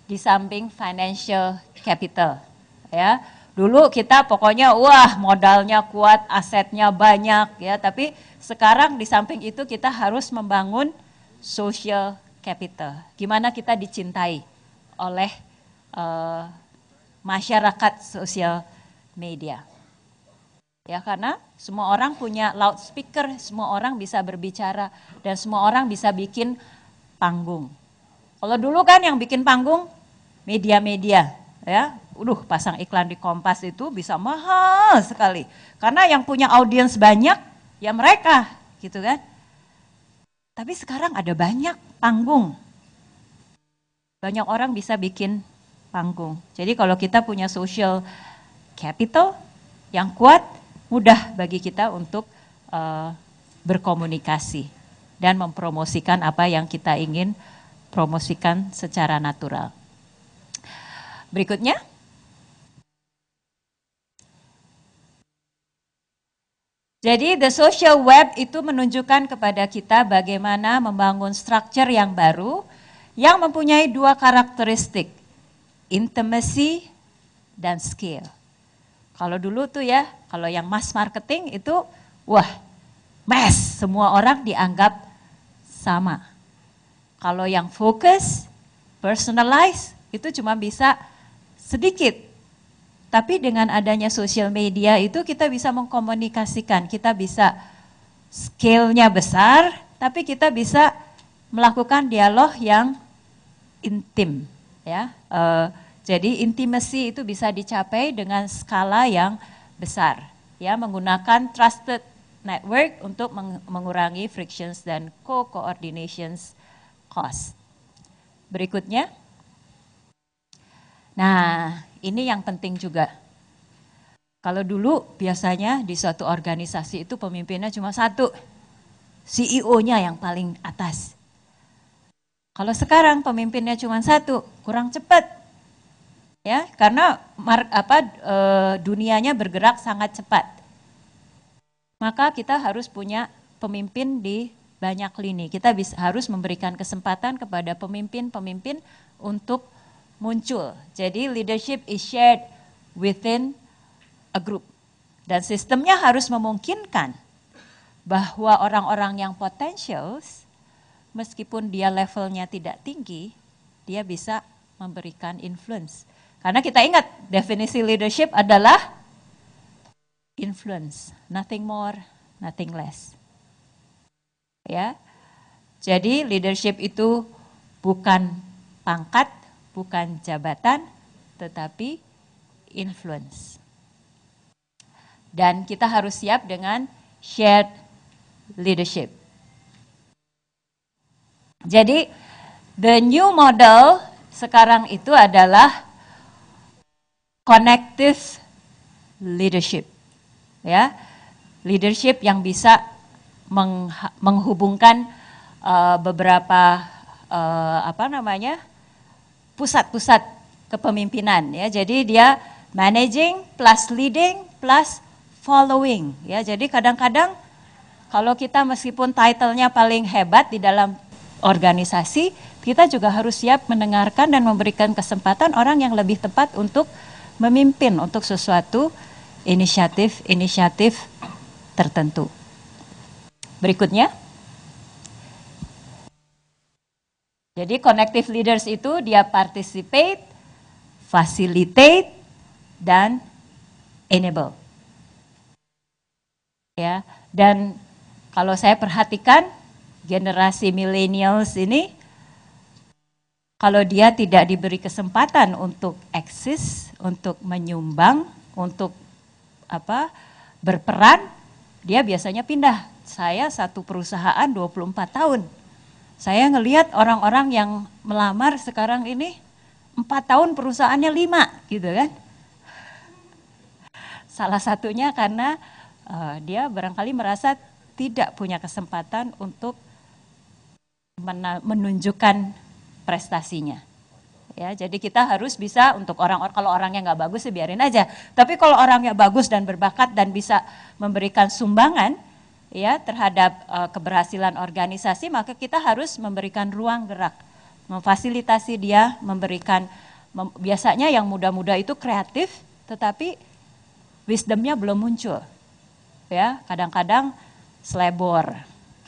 di samping financial capital, ya. Dulu kita pokoknya modalnya kuat, asetnya banyak, ya. Tapi sekarang di samping itu kita harus membangun social capital. Gimana kita dicintai oleh masyarakat sosial media, ya, karena semua orang punya loudspeaker, semua orang bisa berbicara, dan semua orang bisa bikin panggung. Kalau dulu kan yang bikin panggung media-media, ya, pasang iklan di Kompas itu bisa mahal sekali, karena yang punya audiens banyak ya mereka, gitu kan. Tapi sekarang ada banyak panggung, banyak orang bisa bikin panggung. Jadi kalau kita punya social capital yang kuat, mudah bagi kita untuk berkomunikasi dan mempromosikan apa yang kita ingin promosikan secara natural. Berikutnya. Jadi the social web itu menunjukkan kepada kita bagaimana membangun struktur yang baru yang mempunyai dua karakteristik, intimacy dan scale. Kalau dulu tuh ya, kalau yang mass marketing itu mass, semua orang dianggap sama. Kalau yang fokus, personalize, itu cuma bisa sedikit. Tapi dengan adanya social media itu kita bisa mengkomunikasikan, kita bisa scale-nya besar, tapi kita bisa melakukan dialog yang intim, ya. Jadi intimacy itu bisa dicapai dengan skala yang besar, ya, menggunakan trusted network untuk mengurangi frictions dan co-coordinations cost. Berikutnya. Nah, ini yang penting juga. Kalau dulu biasanya di suatu organisasi itu pemimpinnya cuma satu, CEO-nya yang paling atas. Kalau sekarang pemimpinnya cuma satu, kurang cepat. Ya, karena dunianya bergerak sangat cepat. Maka kita harus punya pemimpin di banyak lini. Kita harus memberikan kesempatan kepada pemimpin-pemimpin untuk muncul. Jadi leadership is shared within a group. Dan sistemnya harus memungkinkan bahwa orang-orang yang potentials, meskipun dia levelnya tidak tinggi, dia bisa memberikan influence Karena kita ingat definisi leadership adalah influence, nothing more, nothing less. Ya. Jadi leadership itu bukan pangkat, bukan jabatan, tetapi influence. Dan kita harus siap dengan shared leadership. Jadi the new model sekarang itu adalah connective leadership. Ya, leadership yang bisa menghubungkan beberapa pusat-pusat kepemimpinan, ya. Jadi dia managing plus leading plus following, ya. Jadi kadang-kadang kalau kita meskipun title-nya paling hebat di dalam organisasi, kita juga harus siap mendengarkan dan memberikan kesempatan orang yang lebih tepat untuk memimpin untuk sesuatu inisiatif tertentu. Berikutnya. Jadi connective leaders itu dia participate, facilitate, dan enable. Ya, dan kalau saya perhatikan generasi millennials ini, kalau dia tidak diberi kesempatan untuk eksis, untuk menyumbang, untuk berperan, dia biasanya pindah. Saya satu perusahaan 24 tahun. Saya ngelihat orang-orang yang melamar sekarang ini 4 tahun perusahaannya 5 gitu kan. Salah satunya karena dia barangkali merasa tidak punya kesempatan untuk menunjukkan prestasinya. Ya, jadi kita harus bisa untuk kalau orangnya nggak bagus ya biarin aja. Tapi kalau orangnya bagus dan berbakat dan bisa memberikan sumbangan ya terhadap keberhasilan organisasi, maka kita harus memberikan ruang gerak, memfasilitasi dia, biasanya yang muda-muda itu kreatif, tetapi wisdomnya belum muncul. Ya, kadang-kadang selebor,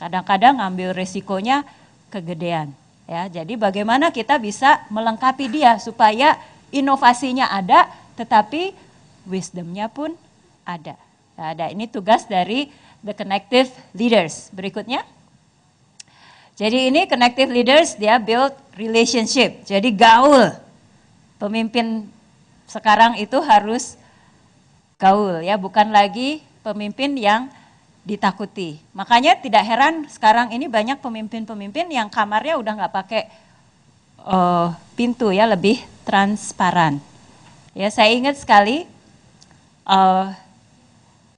kadang-kadang ngambil resikonya kegedean. Ya, jadi bagaimana kita bisa melengkapi dia supaya inovasinya ada, tetapi wisdomnya pun ada. Ada. Ini tugas dari the connective leaders. Berikutnya. Jadi ini connective leaders dia build relationship. Jadi gaul. Pemimpin sekarang itu harus gaul ya, bukan lagi pemimpin yang ditakuti. Makanya tidak heran sekarang ini banyak pemimpin-pemimpin yang kamarnya udah nggak pakai pintu ya, lebih transparan. Ya, saya ingat sekali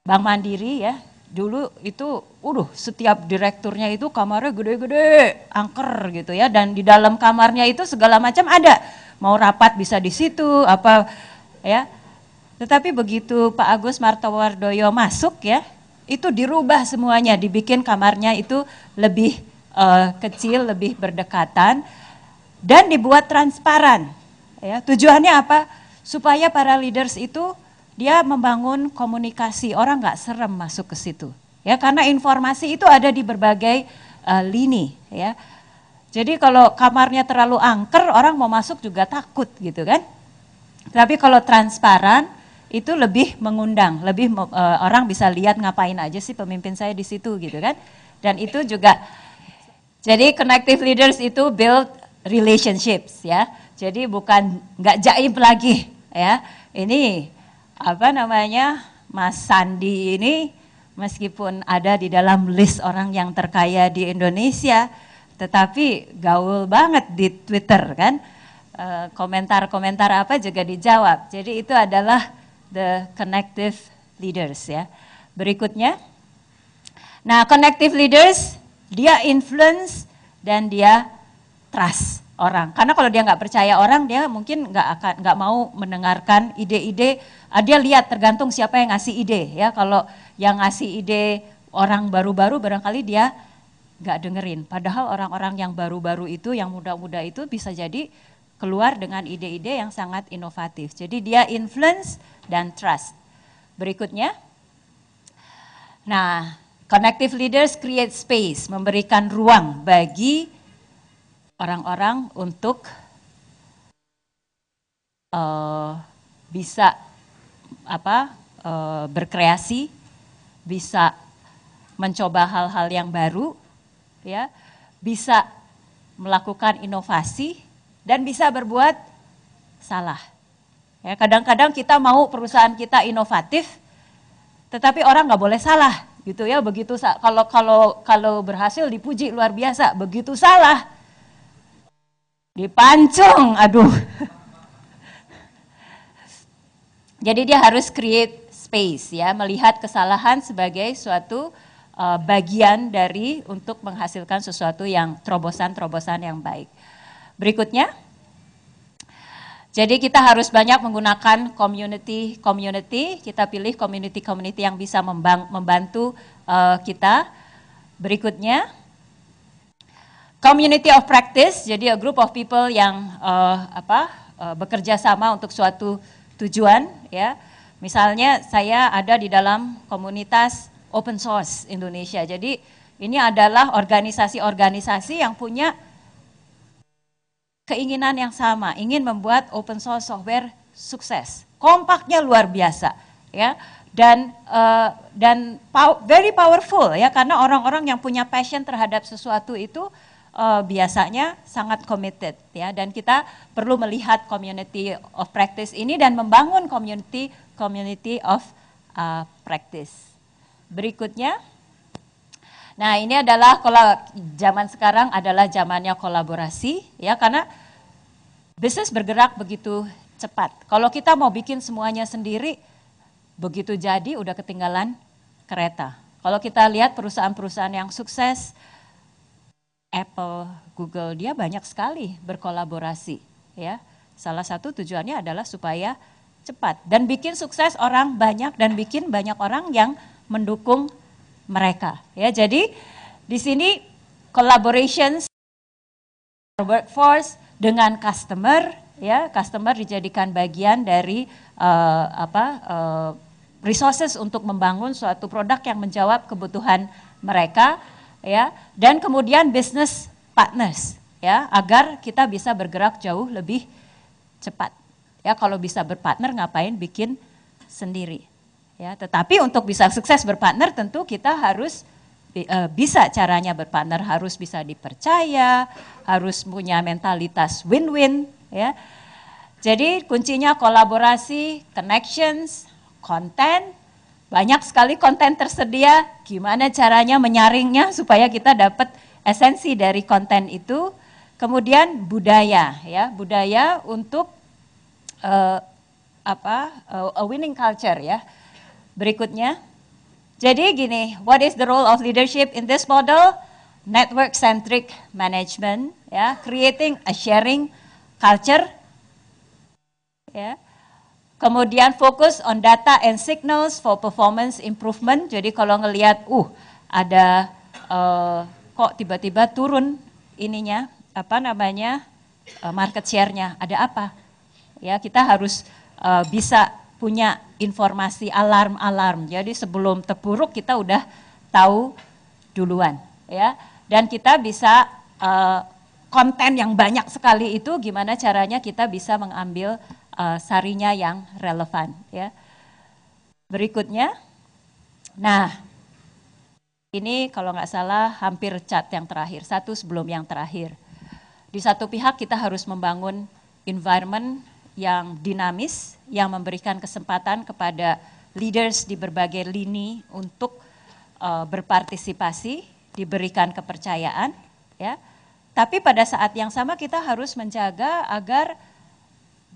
Bank Mandiri ya, dulu itu setiap direkturnya itu kamarnya gede-gede, angker gitu ya, dan di dalam kamarnya itu segala macam ada. Mau rapat bisa di situ, apa ya. Tetapi begitu Pak Agus Martowardoyo masuk ya, itu dirubah semuanya, dibikin kamarnya itu lebih kecil, lebih berdekatan, dan dibuat transparan. Ya, tujuannya apa? Supaya para leaders itu dia membangun komunikasi, orang nggak serem masuk ke situ. Ya, karena informasi itu ada di berbagai lini. Ya, jadi kalau kamarnya terlalu angker, orang mau masuk juga takut gitu kan. Tapi kalau transparan, itu lebih mengundang, lebih orang bisa lihat ngapain aja sih pemimpin saya di situ gitu kan. Dan itu juga, jadi connective leaders itu build relationships ya. Jadi bukan nggak jaib lagi ya. Ini Mas Sandi ini meskipun ada di dalam list orang yang terkaya di Indonesia, tetapi gaul banget di Twitter kan. Komentar-komentar apa juga dijawab. Jadi itu adalah the connective leaders ya. Berikutnya. Nah, connective leaders dia influence dan dia trust orang. Karena kalau dia nggak percaya orang, dia mungkin nggak mau mendengarkan ide-ide. Dia lihat tergantung siapa yang ngasih ide ya. Kalau yang ngasih ide orang baru-baru barangkali dia nggak dengerin. Padahal orang-orang yang baru-baru itu, yang muda-muda itu bisa jadi keluar dengan ide-ide yang sangat inovatif. Jadi dia influence dan trust. Berikutnya. Nah, connective leaders create space, memberikan ruang bagi orang-orang untuk bisa berkreasi, bisa mencoba hal-hal yang baru, ya, bisa melakukan inovasi dan bisa berbuat salah. Ya, kadang-kadang kita mau perusahaan kita inovatif, tetapi orang nggak boleh salah, gitu ya. Begitu kalau berhasil dipuji luar biasa, begitu salah dipancung, aduh. Jadi dia harus create space, ya, melihat kesalahan sebagai suatu bagian dari untuk menghasilkan sesuatu yang terobosan-terobosan yang baik. Berikutnya, jadi kita harus banyak menggunakan community, kita pilih community yang bisa membantu kita. Berikutnya, community of practice, jadi a group of people yang bekerja sama untuk suatu tujuan, ya. Misalnya saya ada di dalam komunitas open source Indonesia. Jadi ini adalah organisasi-organisasi yang punya keinginan yang sama, ingin membuat open source software sukses. Kompaknya luar biasa, ya. Dan very powerful, ya, karena orang-orang yang punya passion terhadap sesuatu itu biasanya sangat committed, ya, dan kita perlu melihat community of practice ini dan membangun community of practice. Berikutnya, nah ini adalah zaman sekarang adalah zamannya kolaborasi, ya, karena bisnis bergerak begitu cepat. Kalau kita mau bikin semuanya sendiri, begitu jadi udah ketinggalan kereta. Kalau kita lihat perusahaan-perusahaan yang sukses, Apple, Google, dia banyak sekali berkolaborasi, ya. Salah satu tujuannya adalah supaya cepat dan bikin sukses orang banyak dan bikin banyak orang yang mendukung mereka, ya. Jadi di sini collaborations workforce dengan customer, ya, customer dijadikan bagian dari resources untuk membangun suatu produk yang menjawab kebutuhan mereka, ya, dan kemudian business partners, ya, agar kita bisa bergerak jauh lebih cepat. Ya, kalau bisa berpartner ngapain bikin sendiri, ya. Tetapi untuk bisa sukses berpartner tentu kita harus bisa caranya berpartner, harus bisa dipercaya, harus punya mentalitas win-win, ya. Jadi kuncinya kolaborasi, connections, konten. Banyak sekali konten tersedia, gimana caranya menyaringnya supaya kita dapat esensi dari konten itu. Kemudian budaya, ya, budaya untuk a winning culture, ya. Berikutnya, jadi gini, what is the role of leadership in this model? Network centric management, ya, creating a sharing culture, ya. Kemudian fokus on data and signals for performance improvement. Jadi kalau ngelihat, ada kok tiba-tiba turun ininya, market share-nya, ada apa? Ya, kita harus bisa punya informasi alarm-alarm. Jadi sebelum terpuruk kita udah tahu duluan, ya. Dan kita bisa konten yang banyak sekali itu gimana caranya kita bisa mengambil sarinya yang relevan, ya. Berikutnya, nah ini kalau nggak salah hampir chat yang terakhir, satu sebelum yang terakhir. Di satu pihak kita harus membangun environment yang dinamis, yang memberikan kesempatan kepada leaders di berbagai lini untuk berpartisipasi, diberikan kepercayaan, ya. Tapi pada saat yang sama kita harus menjaga agar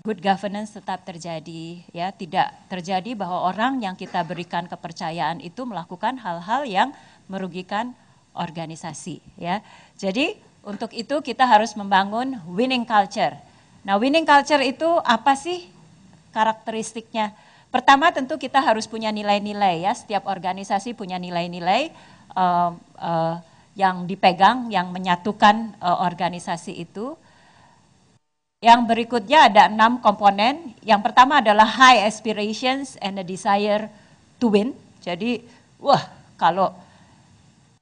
good governance tetap terjadi, ya, tidak terjadi bahwa orang yang kita berikan kepercayaan itu melakukan hal-hal yang merugikan organisasi, ya. Jadi untuk itu kita harus membangun winning culture. Nah, winning culture itu apa sih karakteristiknya? Pertama tentu kita harus punya nilai-nilai, ya. Setiap organisasi punya nilai-nilai yang dipegang, yang menyatukan organisasi itu. Yang berikutnya ada 6 komponen. Yang pertama adalah high aspirations and a desire to win. Jadi, kalau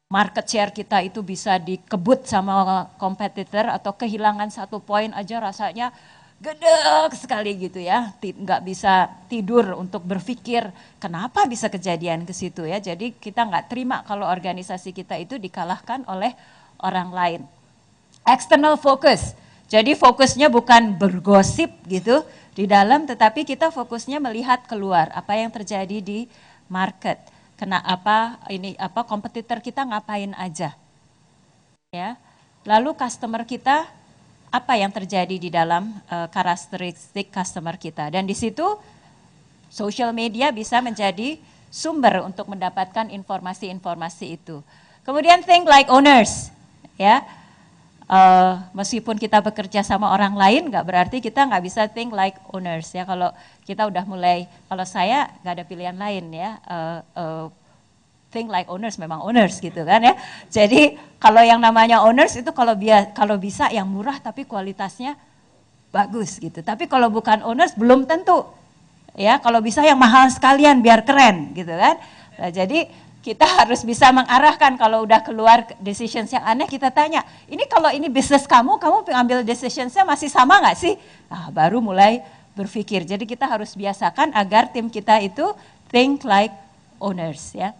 market share kita itu bisa dikebut sama kompetitor atau kehilangan 1 poin aja rasanya gedek sekali gitu ya, nggak bisa tidur untuk berpikir kenapa bisa kejadian ke situ ya. Jadi kita nggak terima kalau organisasi kita itu dikalahkan oleh orang lain. External focus, jadi fokusnya bukan bergosip gitu di dalam, tetapi kita fokusnya melihat keluar apa yang terjadi di market. Kenapa kompetitor kita ngapain aja, ya. Lalu customer kita apa yang terjadi di dalam karakteristik customer kita, dan di situ social media bisa menjadi sumber untuk mendapatkan informasi-informasi itu. Kemudian think like owners, ya. Meskipun kita bekerja sama orang lain, nggak berarti kita nggak bisa think like owners ya. Kalau kita udah mulai, kalau saya nggak ada pilihan lain ya. Think like owners, memang owners gitu kan ya. Jadi kalau yang namanya owners itu kalau bisa yang murah tapi kualitasnya bagus gitu. Tapi kalau bukan owners belum tentu ya. Kalau bisa yang mahal sekalian biar keren gitu kan. Nah, jadi kita harus bisa mengarahkan. Kalau udah keluar decisions yang aneh, kita tanya, ini kalau ini bisnis kamu ambil decisionsnya masih sama nggak sih? Nah, baru mulai berpikir. Jadi kita harus biasakan agar tim kita itu think like owners ya.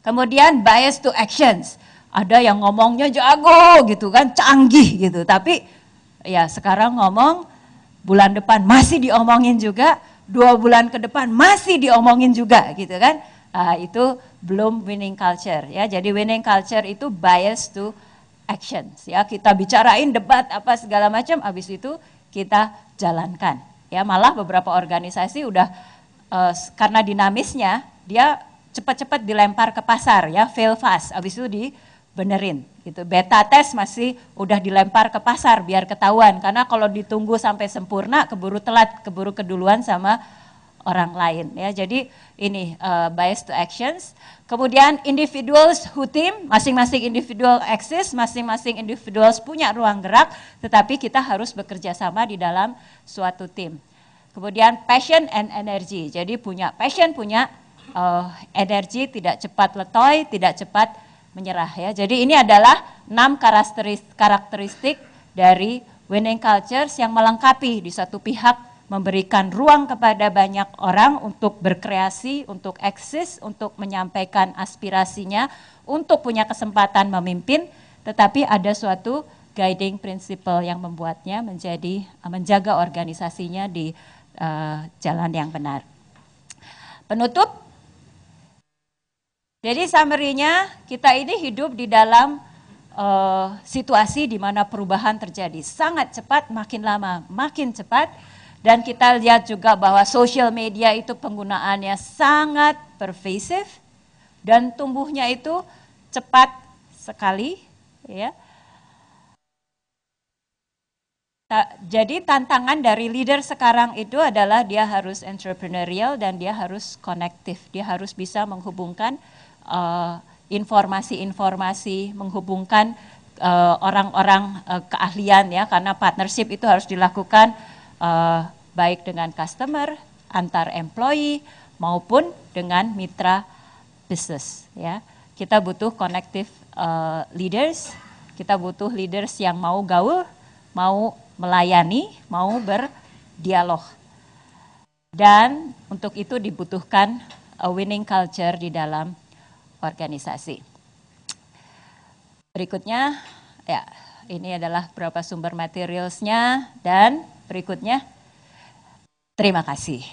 Kemudian bias to actions. Ada yang ngomongnya jago gitu kan, canggih gitu. Tapi ya sekarang ngomong, bulan depan masih diomongin juga, 2 bulan ke depan masih diomongin juga gitu kan. Itu belum winning culture ya. Jadi winning culture itu bias to actions ya. Kita bicarain debat apa segala macam, habis itu kita jalankan. Ya, malah beberapa organisasi udah karena dinamisnya dia cepat-cepat dilempar ke pasar ya, fail fast, habis itu dibenerin gitu. Beta test masih udah dilempar ke pasar biar ketahuan, karena kalau ditunggu sampai sempurna keburu telat, keburu keduluan sama orang lain ya. Jadi ini bias to actions. Kemudian individuals who team, masing-masing individual exist, masing-masing individuals punya ruang gerak, tetapi kita harus bekerja sama di dalam suatu tim. Kemudian passion and energy, jadi punya passion, punya energi, tidak cepat letoi, tidak cepat menyerah ya. Jadi ini adalah 6 karakteristik dari winning cultures yang melengkapi, di satu pihak memberikan ruang kepada banyak orang untuk berkreasi, untuk eksis, untuk menyampaikan aspirasinya, untuk punya kesempatan memimpin, tetapi ada suatu guiding principle yang membuatnya menjaga organisasinya di jalan yang benar. Penutup. Jadi summary-nya, kita ini hidup di dalam situasi di mana perubahan terjadi sangat cepat, makin lama makin cepat, dan kita lihat juga bahwa social media itu penggunaannya sangat pervasive dan tumbuhnya itu cepat sekali ya. Jadi tantangan dari leader sekarang itu adalah dia harus entrepreneurial dan dia harus konektif. Dia harus bisa menghubungkan informasi-informasi, menghubungkan orang-orang keahlian ya, karena partnership itu harus dilakukan baik dengan customer, antar employee maupun dengan mitra bisnis ya. Kita butuh connective leaders, kita butuh leaders yang mau gaul, mau melayani, mau berdialog. Dan untuk itu dibutuhkan a winning culture di dalam organisasi. Berikutnya, ya ini adalah beberapa sumber materialsnya, dan berikutnya, terima kasih.